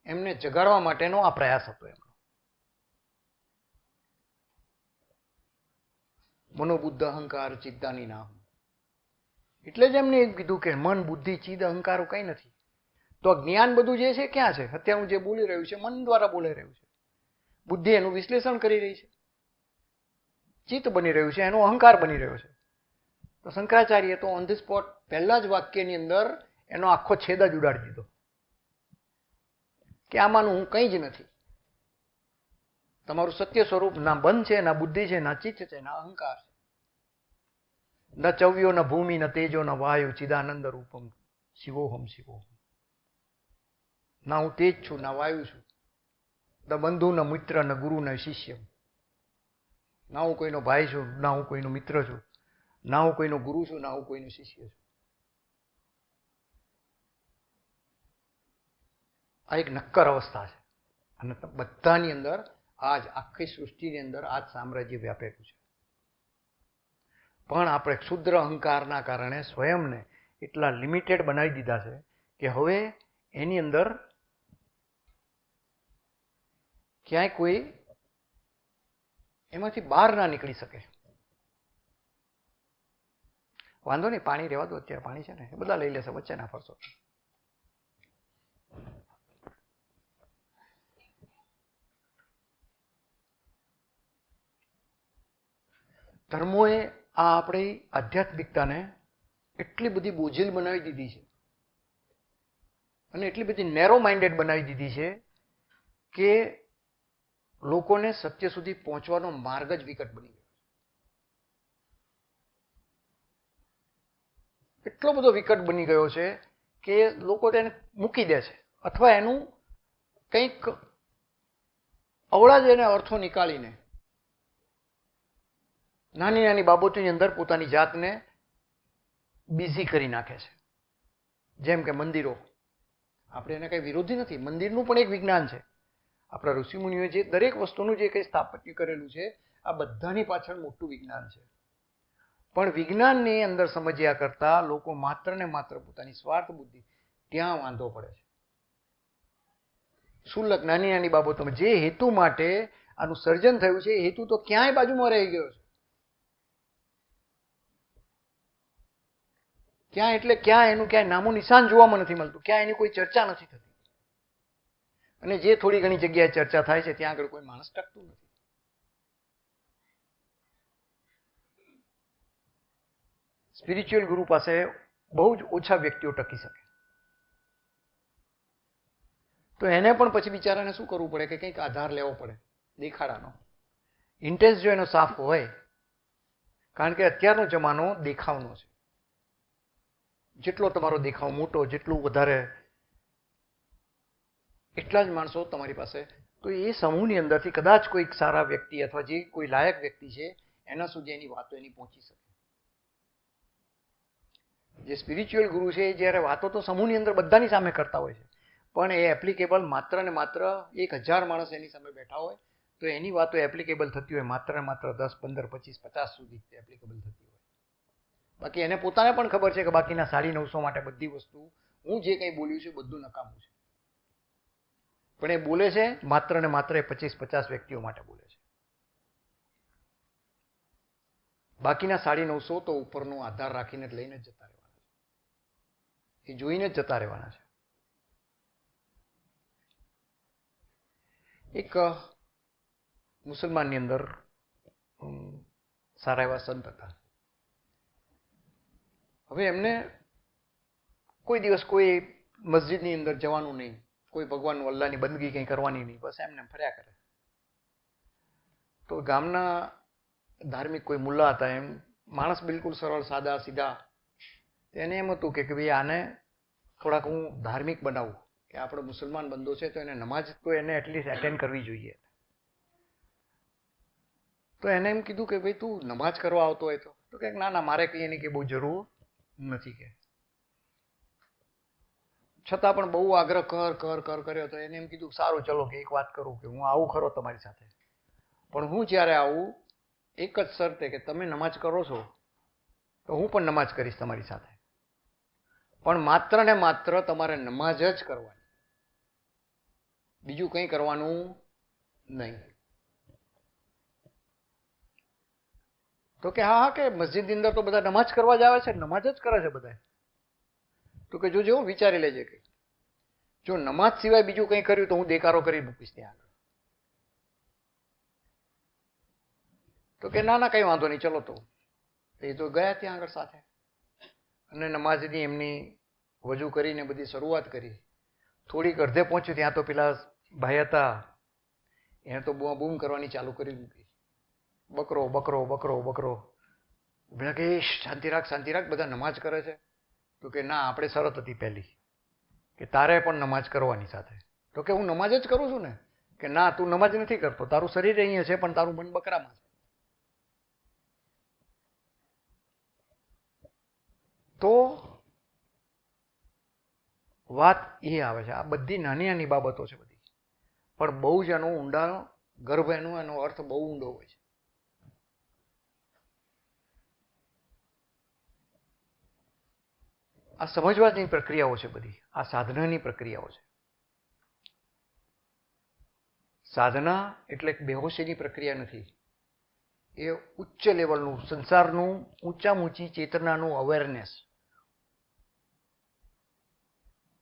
એમને જગાડવા માટેનો આ પ્રયાસ હતો એમનો. મનોબુદ્ધ અહંકાર ચિત્તાની નામ. એટલે જ એમને એવું કીધું કે મન, બુદ્ધિ, ચિત્ત, અહંકારો કંઈ નથી. તો જ્ઞાન બધું જે છે ક્યાં છે? અત્યારે હું જે બોલી રહ્યું છે મન દ્વારા બોલી રહ્યું છે. બુદ્ધિ એનું વિશ્લેષણ કરી રહી છે, ચિત્ત બની રહ્યું છે, એનો અહંકાર બની રહ્યો છે. તો શંકરાચાર્ય તો ઓન ધી સ્પોટ પહેલા જ વાક્યની અંદર એનો આખો છેદ જ ઉડાડી દીધો કે આમાંનું હું કંઈ જ નથી. તમારું સત્ય સ્વરૂપ ના બંધ છે, ના બુદ્ધિ છે, ના ચિત્ત છે, ના અહંકાર છે. ન ચવ્યો, ન ભૂમિ, ન તેજો, ન વાયુ, ચિદાનંદ રૂપમ શિવોહમ શિવોહમ. ના હું તેજ છું, ના વાયુ છું, ન બંધુ, ન મિત્ર, ન ગુરુ, ન શિષ્ય. ના હું કોઈનો ભાઈ છું, ના હું કોઈનો મિત્ર છું, ના હું કોઈનો ગુરુ છું, ના હું કોઈનો શિષ્ય છું. આ એક નક્કર અવસ્થા છે અને બધાની અંદર આજ આખી સૃષ્ટિની અંદર આજ સામ્રાજ્ય વ્યાપેલું છે. પણ આપણે ક્ષુદ્ર અહંકારના કારણે સ્વયંને એટલા લિમિટેડ બનાવી દીધા છે કે હવે એની અંદર ક્યાંય કોઈ એમાંથી બહાર ના નીકળી શકે. વાંધો નહીં, પાણી રહેવા દો, અત્યારે પાણી છે ને એ બધા લઈ લેશે, વચ્ચે ના ફરશો. ધર્મોએ આ આપણી આધ્યાત્મિકતાને એટલી બધી બોझिल બનાવી દીધી છે અને એટલી બધી નેરો માઇન્ડેડ બનાવી દીધી છે કે લોકોને સત્ય સુધી પહોંચવાનો માર્ગ જ વિકટ બની ગયો. એટલો બધો વિકટ બની ગયો છે કે લોકો તેને મૂકી દે છે અથવા એનું કંઈક અવળા જ એને અર્થો નીકાળીને નાની નાની બાબતોની અંદર પોતાની જાતને બિઝી કરી નાખે છે. જેમ કે મંદિરો, આપણે એને કંઈ વિરોધી નથી, મંદિરનું પણ એક વિજ્ઞાન છે. આપણા ઋષિમુનિઓએ જે દરેક વસ્તુનું જે કંઈ સ્થાપત્ય કરેલું છે આ બધાની પાછળ મોટું વિજ્ઞાન છે. પણ વિજ્ઞાનની અંદર સમજ્યા કરતા લોકો માત્ર ને માત્ર પોતાની સ્વાર્થ બુદ્ધિ, ત્યાં વાંધો પડે છે. શુલ્લક નાની નાની બાબતોમાં જે હેતુ માટે આનું સર્જન થયું છે એ હેતુ તો ક્યાંય બાજુમાં રહી ગયો છે. ક્યાં એટલે ક્યાં એનું ક્યાંય નામું નિશાન જોવામાં નથી મળતું, ક્યાં એની કોઈ ચર્ચા નથી થતી. અને જે થોડી ઘણી જગ્યાએ ચર્ચા થાય છે ત્યાં આગળ કોઈ માણસ ટકતું નથી. સ્પિરિચ્યુઅલ ગુરુ પાસે બહુ જ ઓછા વ્યક્તિઓ ટકી શકે. તો એને પણ પછી બિચારાને શું કરવું પડે કે કંઈક આધાર લેવો પડે દેખાડાનો. ઇન્ટેન્સ જો એનો સાફ હોય, કારણ કે અત્યારનો જમાનો દેખાવનો છે. જેટલો તમારો દેખાવ મોટો, જેટલું વધારે, એટલા જ માણસો તમારી પાસે. તો એ સમૂહની અંદરથી કદાચ કોઈક સારા વ્યક્તિ અથવા જે કોઈ લાયક વ્યક્તિ છે એના સુધી એની વાતો એની પહોંચી શકે. જે સ્પિરિચ્યુઅલ ગુરુ છે એ જ્યારે વાતો તો સમૂહની અંદર બધાની સામે કરતા હોય છે, પણ એ એપ્લિકેબલ માત્ર ને માત્ર 1000 માણસ એની સામે બેઠા હોય તો એની વાતો એપ્લિકેબલ થતી હોય માત્ર ને માત્ર 10, 15, 25, 50 સુધી એપ્લિકેબલ થતી હોય. બાકી એને પોતાને પણ ખબર છે કે બાકીના 950 માટે બધી વસ્તુ હું જે કંઈ બોલ્યું છું બધું નકામું છે. પણ એ બોલે છે માત્ર ને માત્ર 25-50 વ્યક્તિઓ માટે બોલે છે. બાકીના 950 તો ઉપરનો આધાર રાખીને જ લઈને જ જતા રહેવાના છે. એ જોઈને જ જતા રહેવાના છે. એક મુસલમાનની અંદર સારા એવા સંત હતા. હવે એમને કોઈ દિવસ કોઈ મસ્જિદની અંદર જવાનું નહીં, કોઈ ભગવાન અલ્લાહની બંદગી કંઈ કરવાની નહીં, બસ એમને ફર્યા કરે. તો ગામના ધાર્મિક કોઈ મુલ્લા હતા, એમ માણસ બિલકુલ સરળ સાદા સીધા. એને એમ હતું કે ભાઈ આને થોડાક હું ધાર્મિક બનાવું, કે આપણો મુસલમાન બંદો છે તો એને નમાજ તો એને એટલીસ્ટ એટેન્ડ કરવી જોઈએ. તો એને એમ કીધું કે ભાઈ તું નમાજ કરવા આવતો હોય તો કે ના ના મારે કંઈ એની કે બહુ જરૂર નથી. કે છતાં પણ બહુ આગ્રહ કર્યો તો એને એમ કીધું સારું ચલો કે એક વાત કરું કે હું આવું ખરો તમારી સાથે, પણ હું જ્યારે આવું એક જ શરતે કે તમે નમાજ કરો છો તો હું પણ નમાજ કરીશ તમારી સાથે, પણ માત્ર ને માત્ર તમારે નમાજ જ કરવાની, બીજું કંઈ કરવાનું નહીં. તો કે હા કે મસ્જિદની અંદર તો બધા નમાજ કરવા જ આવે છે, નમાજ જ કરે છે બધા. તો કે જોજો વિચારી લેજે કે જો નમાજ સિવાય બીજું કંઈ કર્યું તો હું દેકારો કરી મૂકીશ ત્યાં આગળ. તો કે ના ના કંઈ વાંધો નહીં ચલો. તો એ તો ગયા ત્યાં આગળ સાથે અને નમાજની એમની વજુ કરીને બધી શરૂઆત કરી. થોડીક અડધે પહોંચ્યું ત્યાં તો પેલા ભાઈ હતા એને તો બૂમ કરવાની ચાલુ કરી મૂકી, બકરો બકરો બકરો બકરો. બધા કે શાંતિ રાખ બધા નમાજ કરે છે. તો કે ના આપણે શરત હતી પહેલી કે તારે પણ નમાજ કરવાની સાથે. તો કે હું નમાજ જ કરું છું ને. કે ના તું નમાજ નથી કરતો, તારું શરીર અહીંયા છે પણ તારું મન બકરામાં છે. તો વાત એ આવે છે, આ બધી નાની નાની બાબતો છે બધી, પણ બહુ જ એનો ઊંડાણ ગર્ભ એનો અર્થ બહુ ઊંડો હોય છે. આ સમજવાની પ્રક્રિયાઓ છે બધી, આ સાધનાની પ્રક્રિયાઓ છે. સાધના એટલે બેહોશીની પ્રક્રિયા નથી, એ ઉચ્ચ લેવલનું સંસારનું ઊંચામાં ઊંચી ચેતનાનું અવેરનેસ.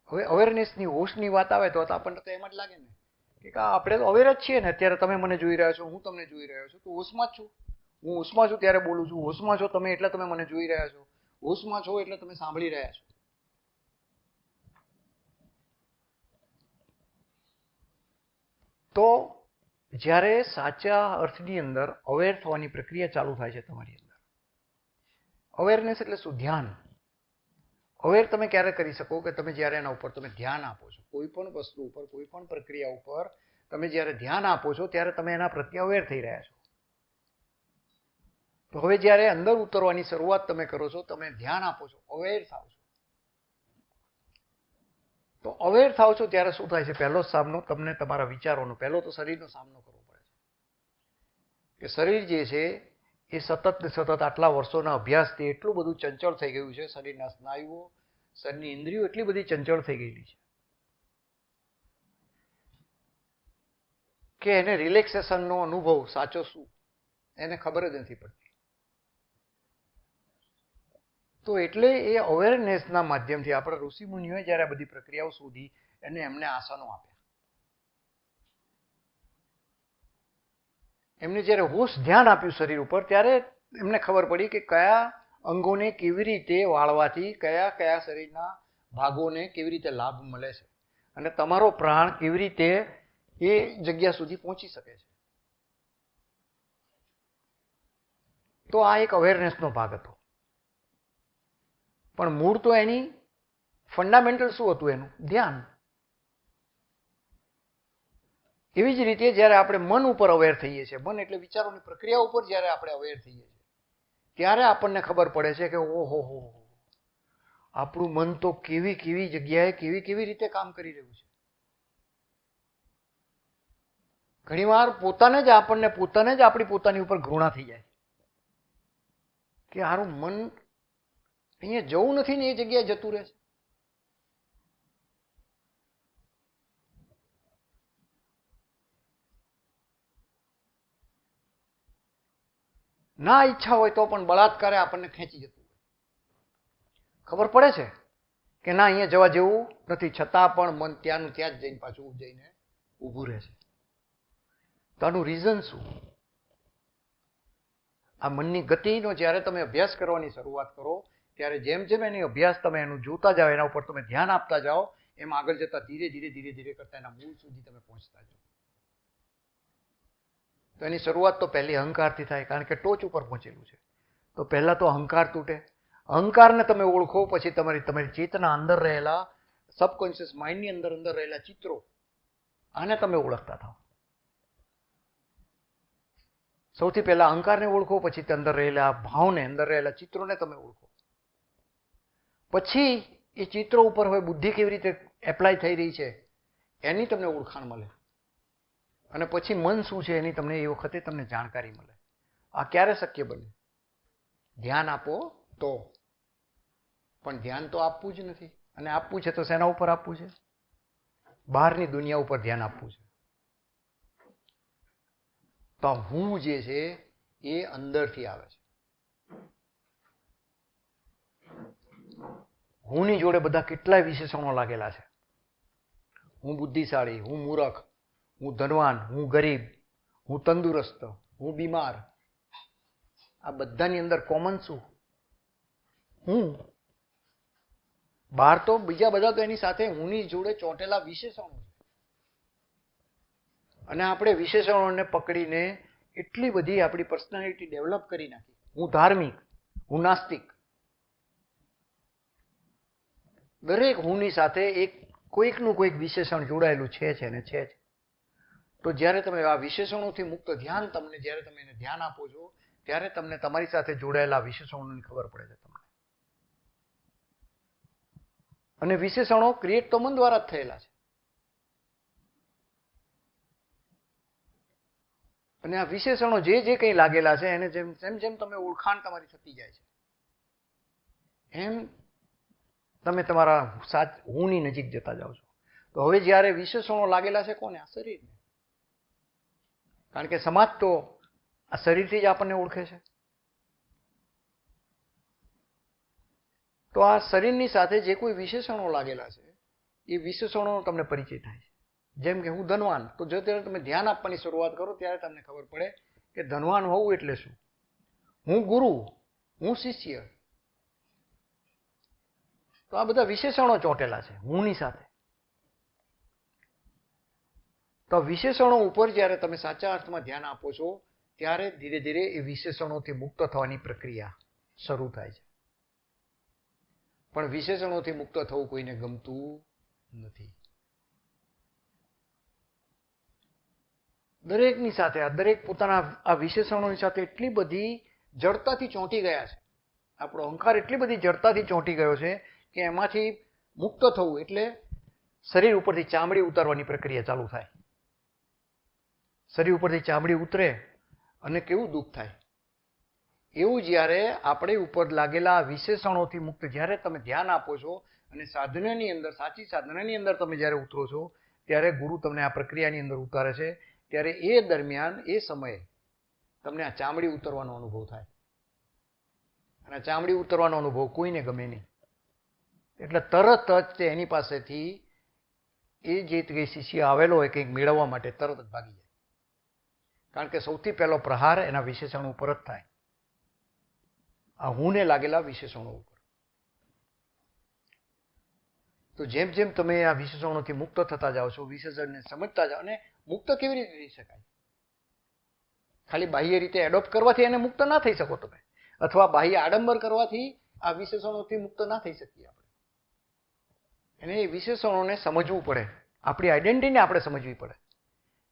હવે અવેરનેસની હોશની વાત આવે તો આપણને તો એમ જ લાગે ને કે આપણે તો અવેર જ છીએ ને. અત્યારે તમે મને જોઈ રહ્યા છો, હું તમને જોઈ રહ્યો છું, તો હોશમાં જ છું. હું હોશમાં છું ત્યારે બોલું છું. હોશમાં છો તમે એટલે તમે મને જોઈ રહ્યા છો. હોશમાં છો એટલે તમે સાંભળી રહ્યા છો. તો જ્યારે સાચા અર્થની અંદર અવેર થવાની પ્રક્રિયા ચાલુ થાય છે તમારી અંદર. અવેરનેસ એટલે શું? ધ્યાન. અવેર તમે ક્યારે કરી શકો કે તમે જ્યારે એના ઉપર તમે ધ્યાન આપો છો. કોઈ પણ વસ્તુ ઉપર, કોઈ પણ પ્રક્રિયા ઉપર તમે જ્યારે ધ્યાન આપો છો ત્યારે તમે એના પ્રત્યે અવેર થઈ રહ્યા છો. તો હવે જ્યારે અંદર ઉતરવાની શરૂઆત તમે કરો છો, તમે ધ્યાન આપો છો, અવેર થાવ છો. તો અવેર થાવ છો ત્યારે શું થાય છે? પહેલો સામનો તમને તમારા વિચારોનો, પહેલો તો શરીરનો સામનો કરવો પડે છે. કે શરીર જે છે એ સતત ને સતત આટલા વર્ષોના અભ્યાસથી એટલું બધું ચંચળ થઈ ગયું છે. શરીરના સ્નાયુઓ, શરીરની ઇન્દ્રિયો એટલી બધી ચંચળ થઈ ગયેલી છે કે એને રિલેક્સેશનનો અનુભવ સાચો શું એને ખબર જ નથી પડતી. તો એટલે એ અવેરનેસના માધ્યમથી આપણા ઋષિમુનિઓએ જ્યારે આ બધી પ્રક્રિયાઓ શોધી અને એમને આસનો આપ્યા. એમને જ્યારે હોશ ધ્યાન આપ્યું શરીર ઉપર ત્યારે એમને ખબર પડી કે કયા અંગોને કેવી રીતે વાળવાથી કયા કયા શરીરના ભાગોને કેવી રીતે લાભ મળે છે અને તમારો પ્રાણ કેવી રીતે એ જગ્યા સુધી પહોંચી શકે છે. તો આ એક અવેરનેસનો ભાગ હતો. પણ મૂળ તો એની ફંડામેન્ટલ શું હતું? એનું ધ્યાન. એવી જ રીતે જ્યારે આપણે મન ઉપર અવેર થઈએ છીએ, મન એટલે વિચારોની પ્રક્રિયા ઉપર જ્યારે આપણે અવેર થઈએ છીએ ત્યારે આપણને ખબર પડે છે કે ઓહો હો, આપણું મન તો કેવી કેવી જગ્યાએ કેવી કેવી રીતે કામ કરી રહ્યું છે. ઘણીવાર પોતાને જ આપણી પોતાની ઉપર ઘૃણા થઈ જાય કે હારું મન અહીંયા જવું નથી ને એ જગ્યાએ જતું રહે છે. ના ઈચ્છા હોય તો પણ બળાત્કારે આપણને ખેંચી જતું હોય. ખબર પડે છે કે ના અહીંયા જવા જેવું નથી, છતાં પણ મન ત્યાંનું ત્યાં જ જઈને પાછું જઈને ઊભું રહે છે. તો આનું રીઝન શું? આ મનની ગતિનો જ્યારે તમે અભ્યાસ કરવાની શરૂઆત કરો ત્યારે જેમ જેમ એની અભ્યાસ તમે એનું જોતા જાઓ, એના ઉપર તમે ધ્યાન આપતા જાઓ, એમ આગળ જતા ધીરે ધીરે ધીરે ધીરે કરતા એના મૂળ સુધી તમે પહોંચતા જાઓ. તો એની શરૂઆત તો પહેલી અહંકારથી થાય, કારણ કે ટોચ ઉપર પહોંચેલું છે. તો પહેલા તો અહંકાર તૂટે. અહંકારને તમે ઓળખો, પછી તમારી ચેતના અંદર રહેલા સબકોન્શિયસ માઇન્ડની અંદર રહેલા ચિત્રો, આને તમે ઓળખતા થાઓ. સૌથી પહેલા અહંકારને ઓળખો, પછી અંદર રહેલા ભાવને, અંદર રહેલા ચિત્રોને તમે ઓળખો. પછી એ ચિત્રો ઉપર હવે બુદ્ધિ કેવી રીતે એપ્લાય થઈ રહી છે એની તમને ઓળખાણ મળે. અને પછી મન શું છે એની તમને એ વખતે તમને જાણકારી મળે. આ ક્યારે શક્ય બને? ધ્યાન આપો તો. પણ ધ્યાન તો આપવું જ નથી. અને આપવું છે તો શેના ઉપર આપવું છે? બહારની દુનિયા ઉપર ધ્યાન આપવું છે. તો હું જે છે એ અંદરથી આવે છે. હુંની જોડે બધા કેટલાય વિશેષણો લાગેલા છે. હું બુદ્ધિશાળી, હું મૂર્ખ, હું ધનવાન, હું ગરીબ, હું તંદુરસ્ત, હું બીમાર. આ બધાની અંદર કોમન શું? હું. બહાર તો બીજા બધા તો એની સાથે હુંની જોડે ચોંટેલા વિશેષણો છે. અને આપણે વિશેષણોને પકડીને એટલી બધી આપણી પર્સનાલિટી ડેવલપ કરી નાખી. હું ધાર્મિક, હું નાસ્તિક. દરેક હુંની સાથે એક કોઈકનું કોઈક વિશેષણ જોડાયેલું છે ને છે જ. તો જ્યારે તમે આ વિશેષણોથી મુક્ત ધ્યાન જ્યારે તમે એને ધ્યાન આપો છો ત્યારે તમને તમારી સાથે જોડાયેલા વિશેષણોની ખબર પડે છે તમને. અને વિશેષણો ક્રિએટ તો મન દ્વારા જ થયેલા છે. અને આ વિશેષણો જે કંઈ લાગેલા છે એને જેમ જેમ તમે ઓળખાણ તમારી થતી જાય છે એમ તમે તમારા હુંની નજીક જતા જાઓ છો. તો હવે જ્યારે વિશેષણો લાગેલા છે કોને? આ શરીરને. કારણ કે સમાજ તો આ શરીરથી જ આપણને ઓળખે છે. તો આ શરીરની સાથે જે કોઈ વિશેષણો લાગેલા છે એ વિશેષણોનો તમને પરિચય થાય છે. જેમ કે હું ધનવાન, તો જો ત્યારે તમે ધ્યાન આપવાની શરૂઆત કરો ત્યારે તમને ખબર પડે કે ધનવાન હોવું એટલે શું. હું ગુરુ, હું શિષ્ય. તો આ બધા વિશેષણો ચોંટેલા છે હુંની સાથે. તો વિશેષણો ઉપર જ્યારે તમે સાચા અર્થમાં ધ્યાન આપો છો ત્યારે ધીરે ધીરે એ વિશેષણોથી મુક્ત થવાની પ્રક્રિયા શરૂ થાય છે. પણ વિશેષણોથી મુક્ત થવું કોઈને ગમતું નથી. દરેકની સાથે આ દરેક પોતાના આ વિશેષણોની સાથે એટલી બધી જડતાથી ચોંટી ગયા છે. આપણો અહંકાર એટલી બધી જડતાથી ચોંટી ગયો છે કે એમાંથી મુક્ત થવું એટલે શરીર ઉપરથી ચામડી ઉતારવાની પ્રક્રિયા ચાલુ થાય. શરીર ઉપરથી ચામડી ઉતરે અને કેવું દુઃખ થાય. એવું જ્યારે આપણે ઉપર લાગેલા વિશેષણોથી મુક્ત જ્યારે તમે ધ્યાન આપો છો અને સાધનાની અંદર સાચી સાધનાની અંદર તમે જ્યારે ઉતરો છો ત્યારે ગુરુ તમને આ પ્રક્રિયાની અંદર ઉતારે છે. ત્યારે એ દરમિયાન એ સમયે તમને આ ચામડી ઉતરવાનો અનુભવ થાય. અને ચામડી ઉતરવાનો અનુભવ કોઈને ગમે નહીં. એટલે તરત જ તે એની પાસેથી એ જે શિષ્ય આવેલો હોય કંઈક મેળવવા માટે તરત જ ભાગી જાય. કારણ કે સૌથી પહેલો પ્રહાર એના વિશેષણો ઉપર જ થાય. આ હુંને લાગેલા વિશેષણો ઉપર. તો જેમ જેમ તમે આ વિશેષણોથી મુક્ત થતા જાઓ છો, વિશેષણને સમજતા જાઓ. અને મુક્ત કેવી રીતે થઈ શકાય? ખાલી બાહ્ય રીતે એડોપ્ટ કરવાથી એને મુક્ત ના થઈ શકો તમે, અથવા બાહ્ય આડંબર કરવાથી આ વિશેષણોથી મુક્ત ના થઈ શકીએ આપણે. એને એ વિશેષણોને સમજવું પડે. આપણી આઈડેન્ટિટીને આપણે સમજવી પડે.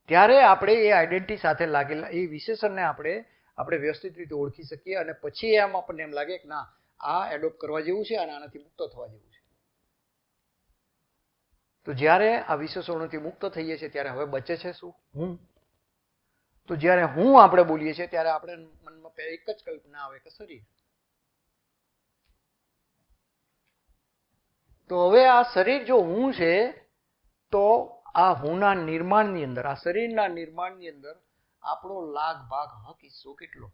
ત્યારે આપણે એ આઈડેન્ટિટી સાથે લાગેલા એ વિશેષણને આપણે વ્યવસ્થિત રીતે ઓળખી શકીએ. અને પછી એમ આપણને એમ લાગે કે ના, આ એડોપ્ટ કરવા જેવું છે અને આનાથી મુક્ત થવા જેવું છે. તો જ્યારે આ વિશેષણોથી મુક્ત થઈએ છીએ ત્યારે હવે બચે છે શું? હું. તો જ્યારે હું આપણે બોલીએ છીએ ત્યારે આપણે મનમાં એક જ કલ્પના આવે કે શરીર. તો હવે આ શરીર જો હું છે તો આ હુંના નિર્માણની અંદર, આ શરીરના નિર્માણની અંદર આપણો લાગ ભાગ હક હિસ્સો કેટલો?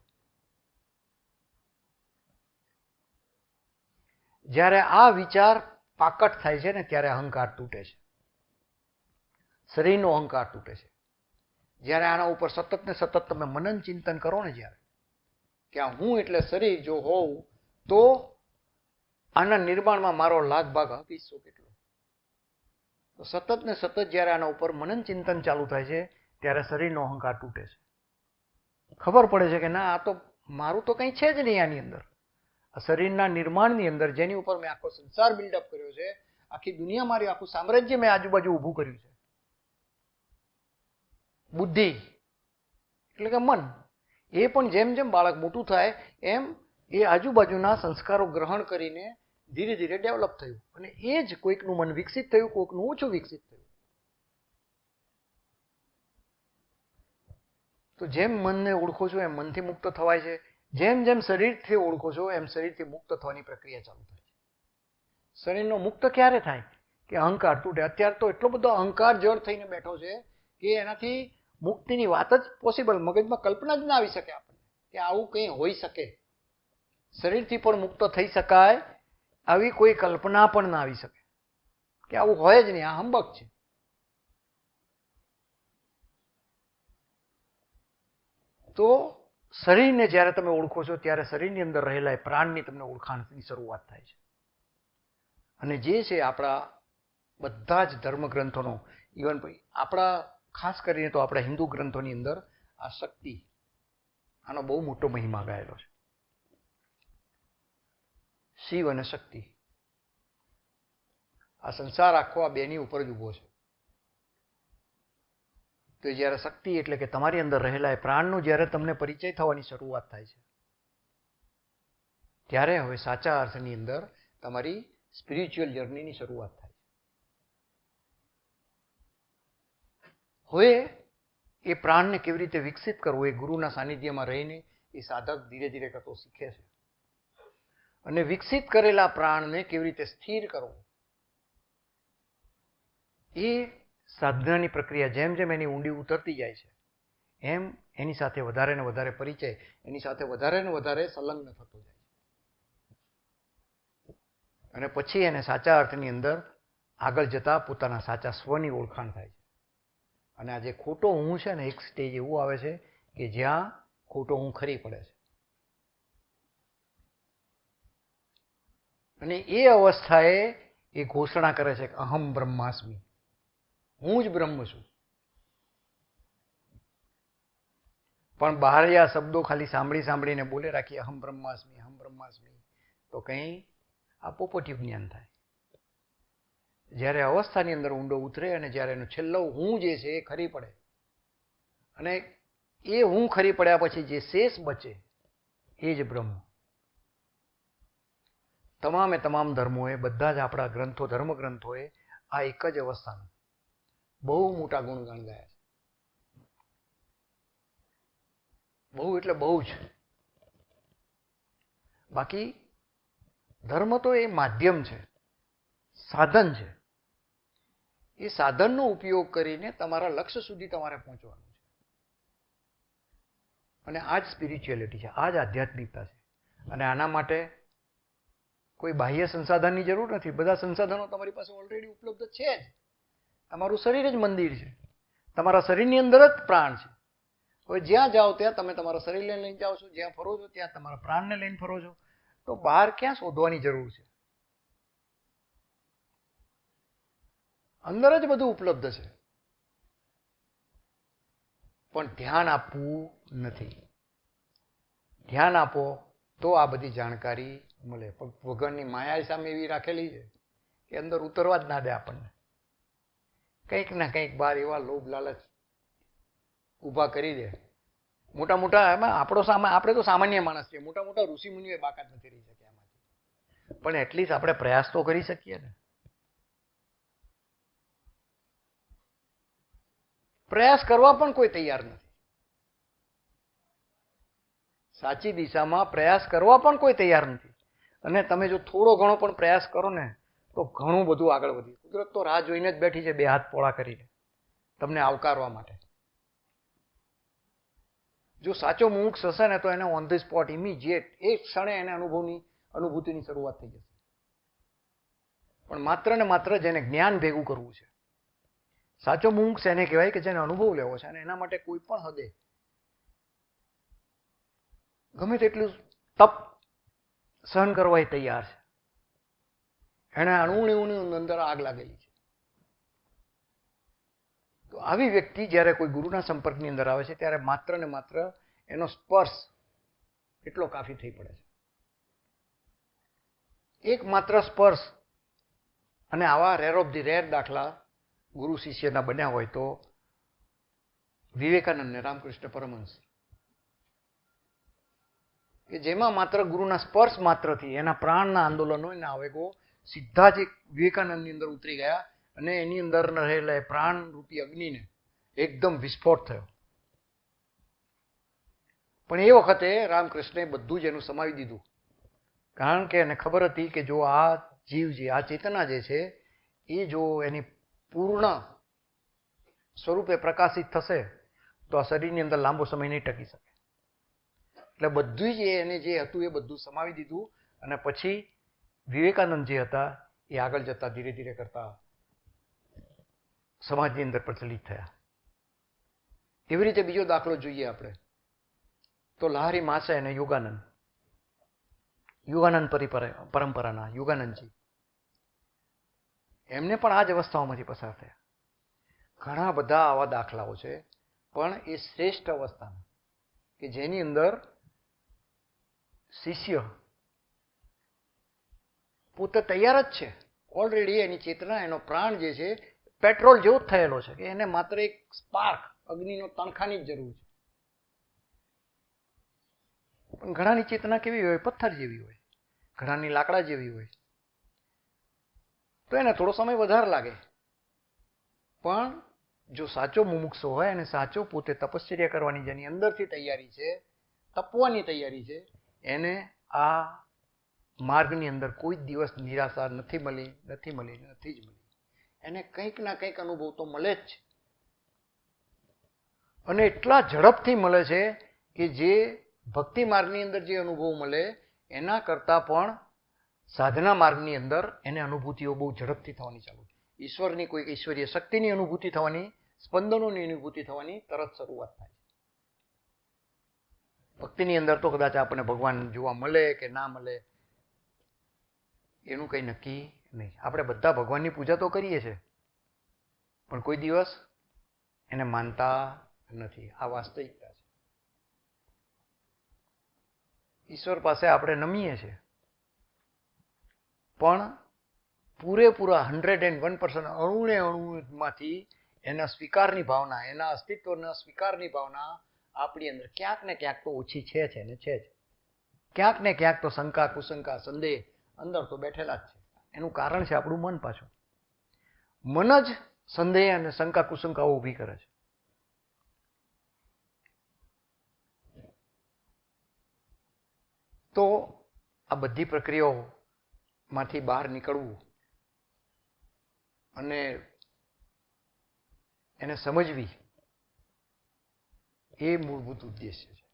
જ્યારે આ વિચાર પાકટ થાય છે ને ત્યારે અહંકાર તૂટે છે. શરીરનો અહંકાર તૂટે છે. જ્યારે આના ઉપર સતત ને સતત તમે મનન ચિંતન કરો ને, જ્યારે કે આ હું એટલે શરીર જો હોઉં તો આના નિર્માણમાં મારો લાગ ભાગ હક હિસ્સો કેટલો? તો સતત ને સતત જ્યારે આના ઉપર મનન ચિંતન ચાલુ થાય છે ત્યારે શરીરનો અહંકાર તૂટે છે. ખબર પડે છે કે ના, આ તો મારું તો કંઈ છે જ નહીં આની અંદર. આ શરીરના નિર્માણની અંદર જેની ઉપર મેં આખો સંસાર બિલ્ડઅપ કર્યો છે, આખી દુનિયા મારી, આખું સામ્રાજ્ય મેં આજુબાજુ ઊભું કર્યું છે. બુદ્ધિ એટલે કે મન, એ પણ જેમ જેમ બાળક મોટું થાય એમ એ આજુબાજુના સંસ્કારો ગ્રહણ કરીને ધીરે ધીરે ડેવલપ થયું. અને એ જ કોઈકનું મન વિકસિત થયું, કોઈકનું ઓછું વિકસિત થયું. તો જેમ મનને ઓળખો છો એમ મનથી મુક્ત થવાય છે. જેમ જેમ શરીરથી ઓળખો છો એમ શરીરથી મુક્ત થવાની પ્રક્રિયા ચાલુ થાય છે. શરીરનો મુક્ત ક્યારે થાય? કે અહંકાર તૂટે. અત્યારે તો એટલો બધો અહંકાર જડ થઈને બેઠો છે કે એનાથી મુક્તિની વાત જ પોસિબલ, મગજમાં કલ્પના જ ના આવી શકે આપણને કે આવું કંઈ હોઈ શકે. શરીરથી પણ મુક્ત થઈ શકાય આવી કોઈ કલ્પના પણ ના આવી શકે કે આવું હોય જ નહીં, આ હંબક છે. તો શરીરને જ્યારે તમે ઓળખો છો ત્યારે શરીરની અંદર રહેલા પ્રાણની તમને ઓળખાણની શરૂઆત થાય છે. અને જે છે આપણા બધા જ ધર્મ ગ્રંથોનો, ઇવન આપણા ખાસ કરીને તો આપણા હિન્દુ ગ્રંથોની અંદર આ શક્તિ, આનો બહુ મોટો મહિમા ગાયેલો છે. શિવ અને શક્તિ, આ સંસાર આખો આ બેની ઉપર જ ઊભો છે. તો જ્યારે શક્તિ એટલે કે તમારી અંદર રહેલા એ પ્રાણનો જ્યારે તમને પરિચય થવાની શરૂઆત થાય છે ત્યારે હવે સાચા અર્થની અંદર તમારી સ્પિરિચ્યુઅલ જર્નીની શરૂઆત થાય છે. હવે એ પ્રાણને કેવી રીતે વિકસિત કરવો એ ગુરુના સાનિધ્યમાં રહીને એ સાધક ધીરે ધીરે કરતો શીખે છે. અને વિકસિત કરેલા પ્રાણને કેવી રીતે સ્થિર કરવો એ સાધનાની પ્રક્રિયા જેમ જેમ એની ઊંડી ઉતરતી જાય છે એમ એની સાથે વધારે ને વધારે પરિચય, એની સાથે વધારે ને વધારે સંલગ્ન થતો જાય છે. અને પછી એને સાચા અર્થની અંદર આગળ જતા પોતાના સાચા સ્વની ઓળખાણ થાય છે. અને આ જે ખોટો હું છે ને, એક સ્ટેજ એવું આવે છે કે જ્યાં ખોટો હું ખરી પડે છે. અને એ અવસ્થાએ એ ઘોષણા કરે છે કે અહમ બ્રહ્માસ્મિ, હું જ બ્રહ્મ છું. પણ બહાર આ શબ્દો ખાલી સાંભળીને બોલે રાખીએ અહમ બ્રહ્માસ્મિ, અહમ બ્રહ્માસ્મિ, તો કંઈ આ પોપટિયું જ્ઞાન થાય. જ્યારે અવસ્થાની અંદર ઊંડો ઉતરે અને જ્યારે એનો છેલ્લો હું જે છે એ ખરી પડે, અને એ હું ખરી પડ્યા પછી જે શેષ બચે એ જ બ્રહ્મ. તમામે તમામ ધર્મોએ, બધા જ આપણા ગ્રંથો, ધર્મગ્રંથોએ આ એક જ અવસ્થાનું બહુ મોટા ગુણગાન ગાયા છે. બહુ એટલે બહુ જ. બાકી ધર્મ તો એ માધ્યમ છે, સાધન છે. એ સાધનનો ઉપયોગ કરીને તમારા લક્ષ્ય સુધી તમારે પહોંચવાનું છે. અને આ જ સ્પિરિચ્યુઅલિટી છે, આ જ આધ્યાત્મિકતા છે. અને આના માટે કોઈ બાહ્ય સંસાધનની જરૂર નથી. બધા સંસાધનો તમારી પાસે ઓલરેડી ઉપલબ્ધ છે જ. તમારું શરીર જ મંદિર છે. તમારા શરીરની અંદર જ પ્રાણ છે. હવે જ્યાં જાઓ ત્યાં તમે તમારા શરીરને લઈને જાઓ છો, જ્યાં ફરો છો ત્યાં તમારા પ્રાણને લઈને ફરો છો. તો બહાર ક્યાં શોધવાની જરૂર છે? અંદર જ બધું ઉપલબ્ધ છે. પણ ધ્યાન આપવું નથી. ધ્યાન આપો તો આ બધી જાણકારી મળે. પણ ભગવાનની માયા સામે એવી રાખેલી છે કે અંદર ઉતરવા જ ના દે આપણને. કંઈક ના કંઈક બહાર એવા લોભ લાલચ ઊભા કરી દે. મોટા મોટા એમાં આપણે તો સામાન્ય માણસ છીએ. મોટા મોટા ઋષિ મુનિઓ બાકાત નથી રહી શક્યા એમાંથી. પણ એટલીસ્ટ આપણે પ્રયાસ તો કરી શકીએ ને. પ્રયાસ કરવા પણ કોઈ તૈયાર નથી. સાચી દિશામાં પ્રયાસ કરવા પણ કોઈ તૈયાર નથી. અને તમે જો થોડો ઘણો પણ પ્રયાસ કરો ને તો ઘણું બધું આગળ વધી. કુદરત તો રાહ જોઈને જ બેઠી છે, બે હાથ પોળા કરીને તમને આવકારવા માટે. જો સાચો મુમુક્ષ હશે ને તો એને ઓન ધ સ્પોટ ઇમિડિયેટ એક ક્ષણે એને અનુભૂતિની શરૂઆત થઈ જશે. પણ માત્ર ને માત્ર જેને જ્ઞાન ભેગું કરવું છે, સાચો મુમુક્ષ એને કહેવાય કે જેને અનુભવ લેવો છે. અને એના માટે કોઈ પણ હદે ગમે તેટલું તપ સહન કરવા એ તૈયાર છે. એને અણુની અંદર આગ લાગેલી છે. તો આવી વ્યક્તિ જ્યારે કોઈ ગુરુના સંપર્કની અંદર આવે છે ત્યારે માત્ર ને માત્ર એનો સ્પર્શ એટલો કાફી થઈ પડે છે. એક માત્ર સ્પર્શ. અને આવા રેર ઓફ ધી રેર દાખલા ગુરુ શિષ્યના બન્યા હોય તો વિવેકાનંદ ને રામકૃષ્ણ પરમહંસ, કે જેમાં માત્ર ગુરુના સ્પર્શ માત્રથી એના પ્રાણના આંદોલનો, એના આવેગો સીધા જ વિવેકાનંદની અંદર ઉતરી ગયા અને એની અંદર રહેલા પ્રાણ રૂપી અગ્નિને એકદમ વિસ્ફોટ થયો. પણ એ વખતે રામકૃષ્ણે બધું જ એનું સમાવી દીધું. કારણ કે એને ખબર હતી કે જો આ જીવ છે, આ ચેતના જે છે એ જો એની પૂર્ણ સ્વરૂપે પ્રકાશિત થશે તો આ શરીરની અંદર લાંબો સમય નહીં ટકી શકે. એટલે બધું જ એને જે હતું એ બધું સમાવી દીધું. અને પછી વિવેકાનંદ જે હતા એ આગળ જતા ધીરે ધીરે કરતા સમાજની અંદર પ્રચલિત થયા. એવી રીતે બીજો દાખલો જોઈએ આપણે તો લહારી માસે અને યુગાનંદ પરંપરાના યુગાનંદજી, એમને પણ આ જ અવસ્થાઓમાંથી પસાર થયા. ઘણા બધા આવા દાખલાઓ છે. પણ એ શ્રેષ્ઠ અવસ્થાના કે જેની અંદર શિષ્ય પોતે તૈયાર જ છે. ઓલરેડી એની ચેતના, એનો પ્રાણ જે છે પેટ્રોલ જેવો જ થયેલો છે કે એને માત્ર એક સ્પાર્ક, અગ્નિનો તણખાની જ જરૂર છે. પણ ઘણાની ચેતના કેવી હોય? પથ્થર જેવી હોય, ઘણાની લાકડા જેવી હોય. તો એને થોડો સમય વધારે લાગે. પણ જો સાચો મુમુક્ષો હોય અને સાચો પોતે તપશ્ચર્યા કરવાની જેની અંદરથી તૈયારી છે, તપવાની તૈયારી છે, એને આ માર્ગની અંદર કોઈ દિવસ નિરાશા નથી મળી જ મળી. એને કંઈક ના કંઈક અનુભવ તો મળે જ છે. અને એટલા ઝડપથી મળે છે કે જે ભક્તિ માર્ગની અંદર જે અનુભવ મળે એના કરતાં પણ સાધના માર્ગની અંદર એને અનુભૂતિઓ બહુ ઝડપથી થવાની ચાલુ. ઈશ્વરની કોઈ ઈશ્વરીય શક્તિની અનુભૂતિ થવાની, સ્પંદનોની અનુભૂતિ થવાની તરત શરૂઆત થાય. ભક્તિની અંદર તો કદાચ આપણને ભગવાન જોવા મળે કે ના મળે એનું કંઈ નક્કી નહીં. આપણે બધા ભગવાનની પૂજા તો કરીએ છીએ, પણ કોઈ દિવસ એને માનતા નથી. આ વાસ્તવિકતા છે. ઈશ્વર પાસે આપણે નમીએ છીએ, પણ પૂરેપૂરા 101% અણુને અણુમાંથી એના સ્વીકારની ભાવના, એના અસ્તિત્વના સ્વીકારની ભાવના આપણી અંદર ક્યાંક ને ક્યાંક તો ઓછી છે ને છે જ. ક્યાંક ને ક્યાંક તો શંકા કુશંકા સંદેહ અંદર તો બેઠેલા જ છે. એનું કારણ છે આપણું મન. પાછું મન જ સંદેહ અને શંકા કુશંકાઓ ઊભી કરે છે. તો આ બધી પ્રક્રિયાઓમાંથી બહાર નીકળવું અને એને સમજવી એ મૂળભૂત ઉદ્દેશ્ય છે.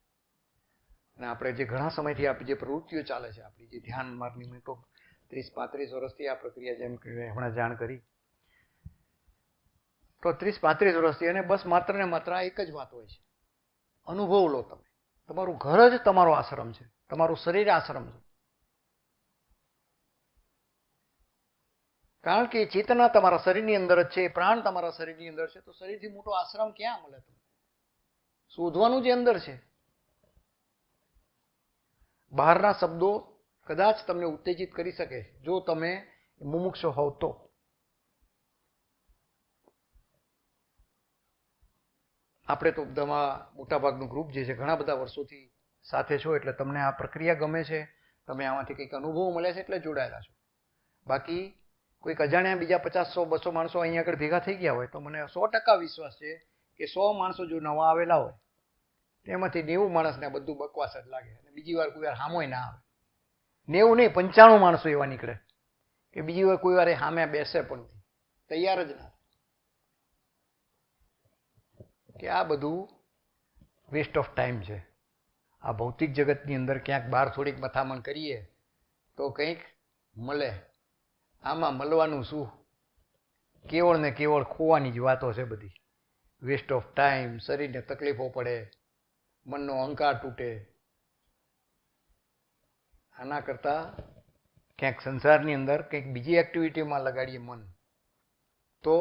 અને આપણે જે ઘણા સમયથી આપણી જે પ્રવૃત્તિઓ ચાલે છે, આપણી જે ધ્યાન માર્ગની, મેં તો 30-35 વર્ષથી આ પ્રક્રિયા, જેમ કે હમણાં જાણ કરી, તો 30-35 વર્ષથી, અને બસ માત્ર ને માત્ર એક જ વાત હોય છે, અનુભવ લો તમે. તમારું ઘર જ તમારો આશ્રમ છે, તમારું શરીર આશ્રમ છે. કારણ કે ચેતના તમારા શરીરની અંદર જ છે, પ્રાણ તમારા શરીરની અંદર છે. તો શરીરથી મોટો આશ્રમ ક્યાં મળે? તમને શોધવાનું જે અંદર છે. બહારના શબ્દો કદાચ તમને ઉત્તેજિત કરી શકે જો તમે મુમુક્ષ હોવ તો. આપણે તો બધામાં મોટાભાગનું ગ્રુપ જે છે, ઘણા બધા વર્ષોથી સાથે છો, એટલે તમને આ પ્રક્રિયા ગમે છે, તમે આમાંથી કંઈક અનુભવ મળે છે એટલે જોડાયેલા છો. બાકી કોઈક અજાણ્યા બીજા 50-100-200 માણસો અહીંયા આગળ ભેગા થઈ ગયા હોય તો મને 100% વિશ્વાસ છે કે 100 માણસો જો નવા આવેલા હોય તેમાંથી 90 માણસને બધું બકવાસ જ લાગે, અને બીજી વાર કોઈ વાર હામોય ના આવે. 90 નહીં, 95 માણસો એવા નીકળે કે બીજી વાર કોઈ વાર સામે બેસે પણ તૈયાર જ ના, કે આ બધું વેસ્ટ ઓફ ટાઈમ છે. આ ભૌતિક જગતની અંદર ક્યાંક બહાર થોડીક મથામણ કરીએ તો કંઈક મળે. આમાં મળવાનું શું? કેવળ ને કેવળ ખોવાની જ વાતો છે બધી. વેસ્ટ ઓફ ટાઈમ, શરીરને તકલીફો પડે, મનનો અહંકાર તૂટે. આના કરતા ક્યાંક સંસારની અંદર કંઈક બીજી એક્ટિવિટીમાં લગાડીએ મન, તો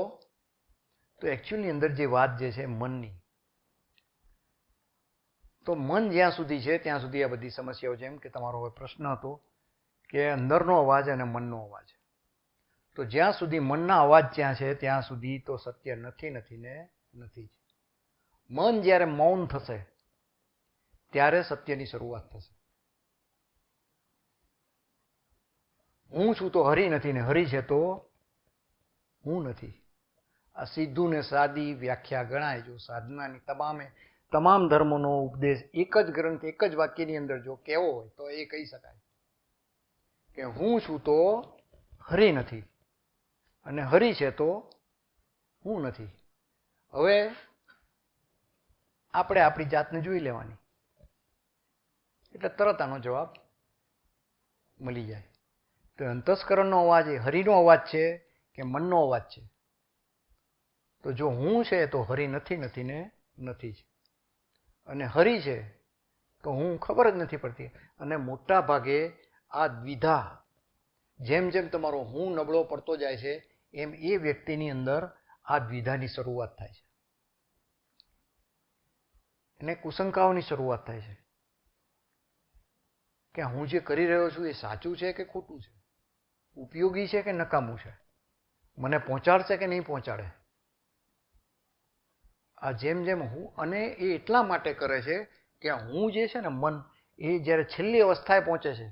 એકચ્યુઅલની અંદર જે વાત જે છે મનની, તો મન જ્યાં સુધી છે ત્યાં સુધી આ બધી સમસ્યાઓ, જેમ કે તમારો હવે પ્રશ્ન હતો કે અંદરનો અવાજ અને મનનો અવાજ, તો જ્યાં સુધી મનના અવાજ ત્યાં છે ત્યાં સુધી તો સત્ય નથી ને નથી જ. મન જ્યારે મૌન થશે ત્યારે સત્યની શરૂઆત થશે. હું છું તો હરિ નથી, ને હરિ છે તો હું નથી. આ સીધું ને સાદી વ્યાખ્યા ગણાય. જો સાધનાની તમામ ધર્મોનો ઉપદેશ એક જ ગ્રંથ, એક જ વાક્યની અંદર જો કહેવો હોય તો એ કહી શકાય કે હું છું તો હરિ નથી, અને હરિ છે તો હું નથી. હવે આપણે આપણી જાતને જોઈ લેવાની, એટલે તરત આનો જવાબ મળી જાય. તો અંતસ્કરણનો અવાજ એ હરિનો અવાજ છે કે મનનો અવાજ છે? તો જો હું છે તો હરિ નથી ને નથી જ, અને હરિ છે તો હું ખબર જ નથી પડતી. અને મોટા ભાગે આ દ્વિધા, જેમ જેમ તમારો હું નબળો પડતો જાય છે એમ એ વ્યક્તિની અંદર આ દ્વિધાની શરૂઆત થાય છે, અને કુશંકાઓની શરૂઆત થાય છે કે હું જે કરી રહ્યો છું એ સાચું છે કે ખોટું છે, ઉપયોગી છે કે નકામું છે, મને પહોંચાડશે કે નહીં પહોંચાડે. આ જેમ જેમ હું, અને એ એટલા માટે કરે છે કે હું જે છે ને મન, એ જ્યારે છેલ્લી અવસ્થાએ પહોંચે છે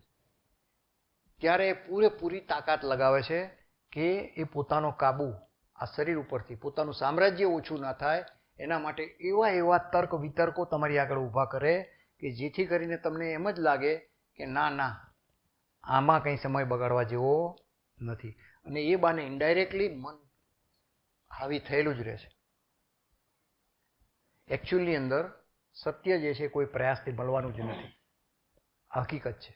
ત્યારે એ પૂરેપૂરી તાકાત લગાવે છે કે એ પોતાનો કાબુ આ શરીર ઉપરથી, પોતાનું સામ્રાજ્ય ઓછું ના થાય એના માટે એવા તર્ક વિતર્કો તમારી આગળ ઊભા કરે કે જેથી કરીને તમને એમ જ લાગે કે ના આમાં કંઈ સમય બગાડવા જેવો નથી. અને એ બાને ઇનડાયરેક્ટલી મન હાવી થયેલું જ રહે છે. એકચ્યુઅલની અંદર સત્ય જે છે કોઈ પ્રયાસથી મળવાનું જ નથી, હકીકત છે.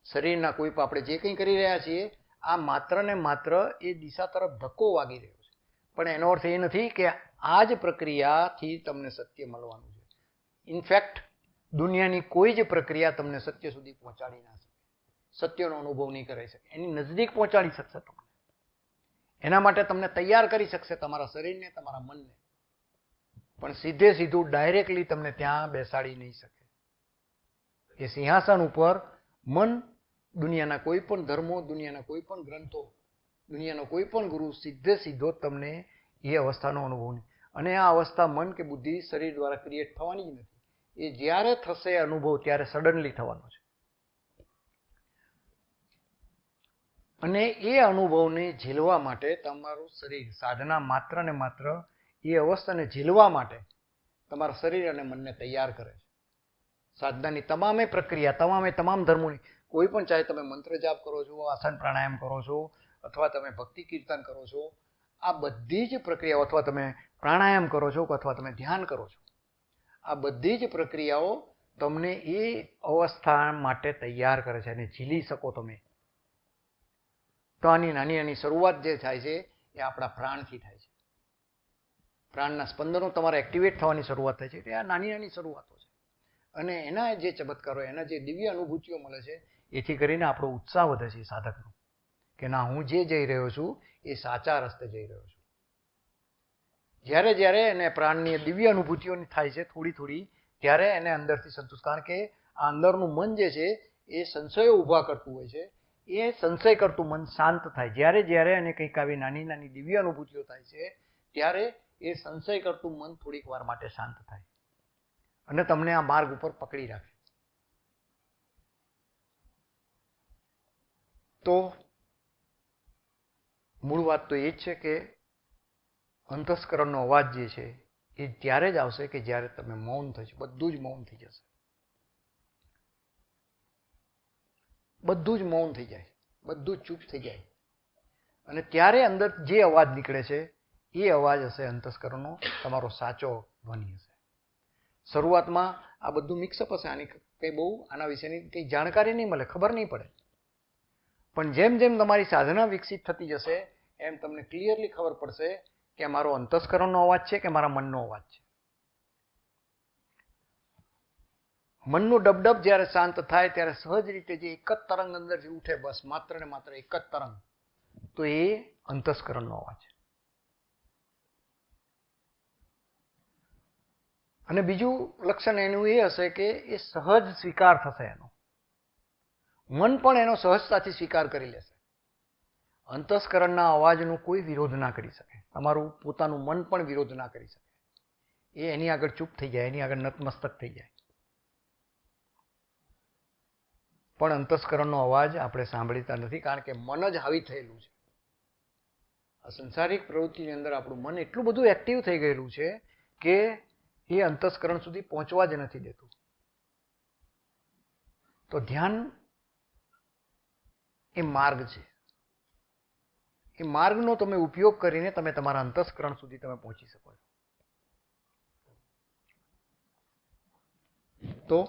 શરીરના કોઈ પણ આપણે જે કંઈ કરી રહ્યા છીએ આ માત્ર ને માત્ર એ દિશા તરફ ધક્કો વાગી રહ્યો છે, પણ એનો અર્થ એ નથી કે આ જ પ્રક્રિયાથી તમને સત્ય મળવાનું છે. ઇનફેક્ટ દુનિયાની કોઈ જ પ્રક્રિયા તમને સત્ય સુધી પહોંચાડી ના શકે. સત્યનો અનુભવ નહીં કરાવી શકે, એની નજદીક પહોંચાડી શકશે તમને. એના માટે તમને તૈયાર કરી શકશે તમારા શરીરને, તમારા મનને, પણ સીધે સીધું ડાયરેક્ટલી તમને ત્યાં બેસાડી નહીં શકે. એ સિંહાસન ઉપર મન, દુનિયાના કોઈ પણ ધર્મો, દુનિયાના કોઈ પણ ગ્રંથો, દુનિયાનો કોઈ પણ ગુરુ સીધે સીધો તમને એ અવસ્થાનો અનુભવ નહીં. અને આ અવસ્થા મન કે બુદ્ધિ, શરીર દ્વારા ક્રિએટ થવાની જ નથી. એ જ્યારે થશે અનુભવ ત્યારે સડનલી થવાનો છે. અને એ અનુભવને ઝીલવા માટે તમારું શરીર, સાધના માત્ર ને માત્ર એ અવસ્થાને ઝીલવા માટે તમારા શરીર અને મનને તૈયાર કરે છે. સાધનાની તમામે પ્રક્રિયા, તમામ ધર્મોની, કોઈ પણ, ચાહે તમે મંત્ર જાપ કરો છો, આસન પ્રાણાયામ કરો છો, અથવા તમે ભક્તિ કીર્તન કરો છો, આ બધી જ પ્રક્રિયાઓ, અથવા તમે પ્રાણાયામ કરો છો, અથવા તમે ધ્યાન કરો છો, આ બધી જ પ્રક્રિયાઓ તમને એ અવસ્થા માટે તૈયાર કરે છે અને ઝીલી શકો તમે. તો આની નાની નાની શરૂઆત જે થાય છે એ આપણા પ્રાણથી થાય છે. પ્રાણના સ્પંદનો તમારા એક્ટિવેટ થવાની શરૂઆત થાય છે. એ આ નાની નાની શરૂઆતો છે. અને એના જે ચમત્કારો, એના જે દિવ્ય અનુભૂતિઓ મળે છે, એથી કરીને આપણો ઉત્સાહ વધે છે સાધકનો, કે ના, હું જે જઈ રહ્યો છું એ સાચા રસ્તે જઈ રહ્યો છું. જ્યારે જ્યારે એને પ્રાણની દિવ્ય અનુભૂતિઓ થાય છે થોડી થોડી, ત્યારે એને અંદરથી સંતોષ, કારણ કે આ અંદરનું મન જે છે એ સંશયો ઊભા કરતું હોય છે. એ સંશય કરતું મન શાંત થાય. જ્યારે જ્યારે એને કંઈક આવી નાની નાની દિવ્ય અનુભૂતિઓ થાય છે, ત્યારે એ સંશય કરતું મન થોડીક વાર માટે શાંત થાય અને તમને આ માર્ગ ઉપર પકડી રાખે. તો મૂળ વાત તો એ જ છે કે અંતસ્કરણનો અવાજ જે છે એ ત્યારે જ આવશે કે જ્યારે તમે મૌન થશે. બધું જ મૌન થઈ જશે, બધું જ મૌન થઈ જાય, બધું જ ચૂપ થઈ જાય. અને ત્યારે અંદર જે અવાજ નીકળે છે એ અવાજ હશે અંતસ્કરણનો, તમારો સાચો ધ્વનિ હશે. શરૂઆતમાં આ બધું મિક્સઅપ હશે, આની કંઈ બહુ આના વિશેની કંઈ જાણકારી નહીં મળે, ખબર નહીં પડે. પણ જેમ જેમ તમારી સાધના વિકસિત થતી જશે એમ તમને ક્લિયરલી ખબર પડશે કે મારો અંતસ્કરણનો અવાજ છે કે મારા મનનો અવાજ છે. મનનું ડબડબ જ્યારે શાંત થાય ત્યારે સહજ રીતે જે એક જ તરંગ અંદરથી ઉઠે, બસ માત્ર ને માત્ર એક જ તરંગ, તો એ અંતસ્કરણનો અવાજ. અને બીજું લક્ષણ એનું એ હશે કે એ સહજ સ્વીકાર થશે એનો. મન પણ એનો સહજતાથી સ્વીકાર કરી લેશે. અંતસ્કરણના અવાજનો કોઈ વિરોધ ના કરી શકે. તમારું પોતાનું મન પણ વિરોધ ના કરી શકે. એ એની આગળ ચૂપ થઈ જાય, એની આગળ નતમસ્તક થઈ જાય. પણ અંતસ્કરણનો અવાજ આપણે સાંભળતા નથી, કારણ કે મન જ હાવી થયેલું છે. આ સંસારિક પ્રવૃત્તિની અંદર આપણું મન એટલું બધું એક્ટિવ થઈ ગયેલું છે કે એ અંતસ્કરણ સુધી પહોંચવા જ નથી દેતું. તો ધ્યાન એ માર્ગ છે. એ માર્ગનો તમે ઉપયોગ કરીને તમે તમારા અંતસ્કરણ સુધી તમે પહોંચી શકો છો. તો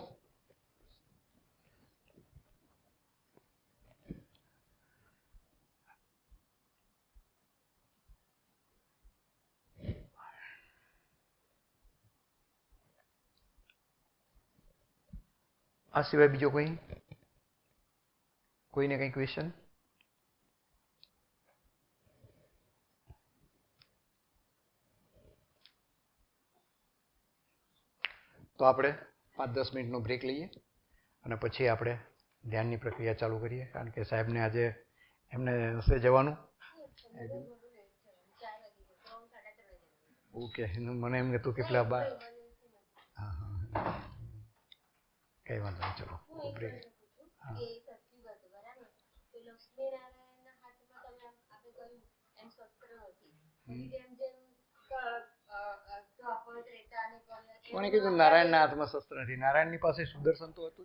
આ સિવાય બીજો કોઈને કંઈ ક્વેશ્ચન? તો આપણે 5-10 મિનિટનો બ્રેક લઈએ અને પછી આપણે ધ્યાનની પ્રક્રિયા ચાલુ કરીએ, કારણ કે સાહેબને આજે એમને હશે જવાનું. ઓકે, મને એમ કહેતું કે પેલા બા, હા હા, કઈ વાંધો નહીં, ચલો બ્રેક. હા કોણે કીધું નારાયણના હાથમાં શસ્ત્ર નથી? નારાયણની પાસે સુદર્શન તો હતું.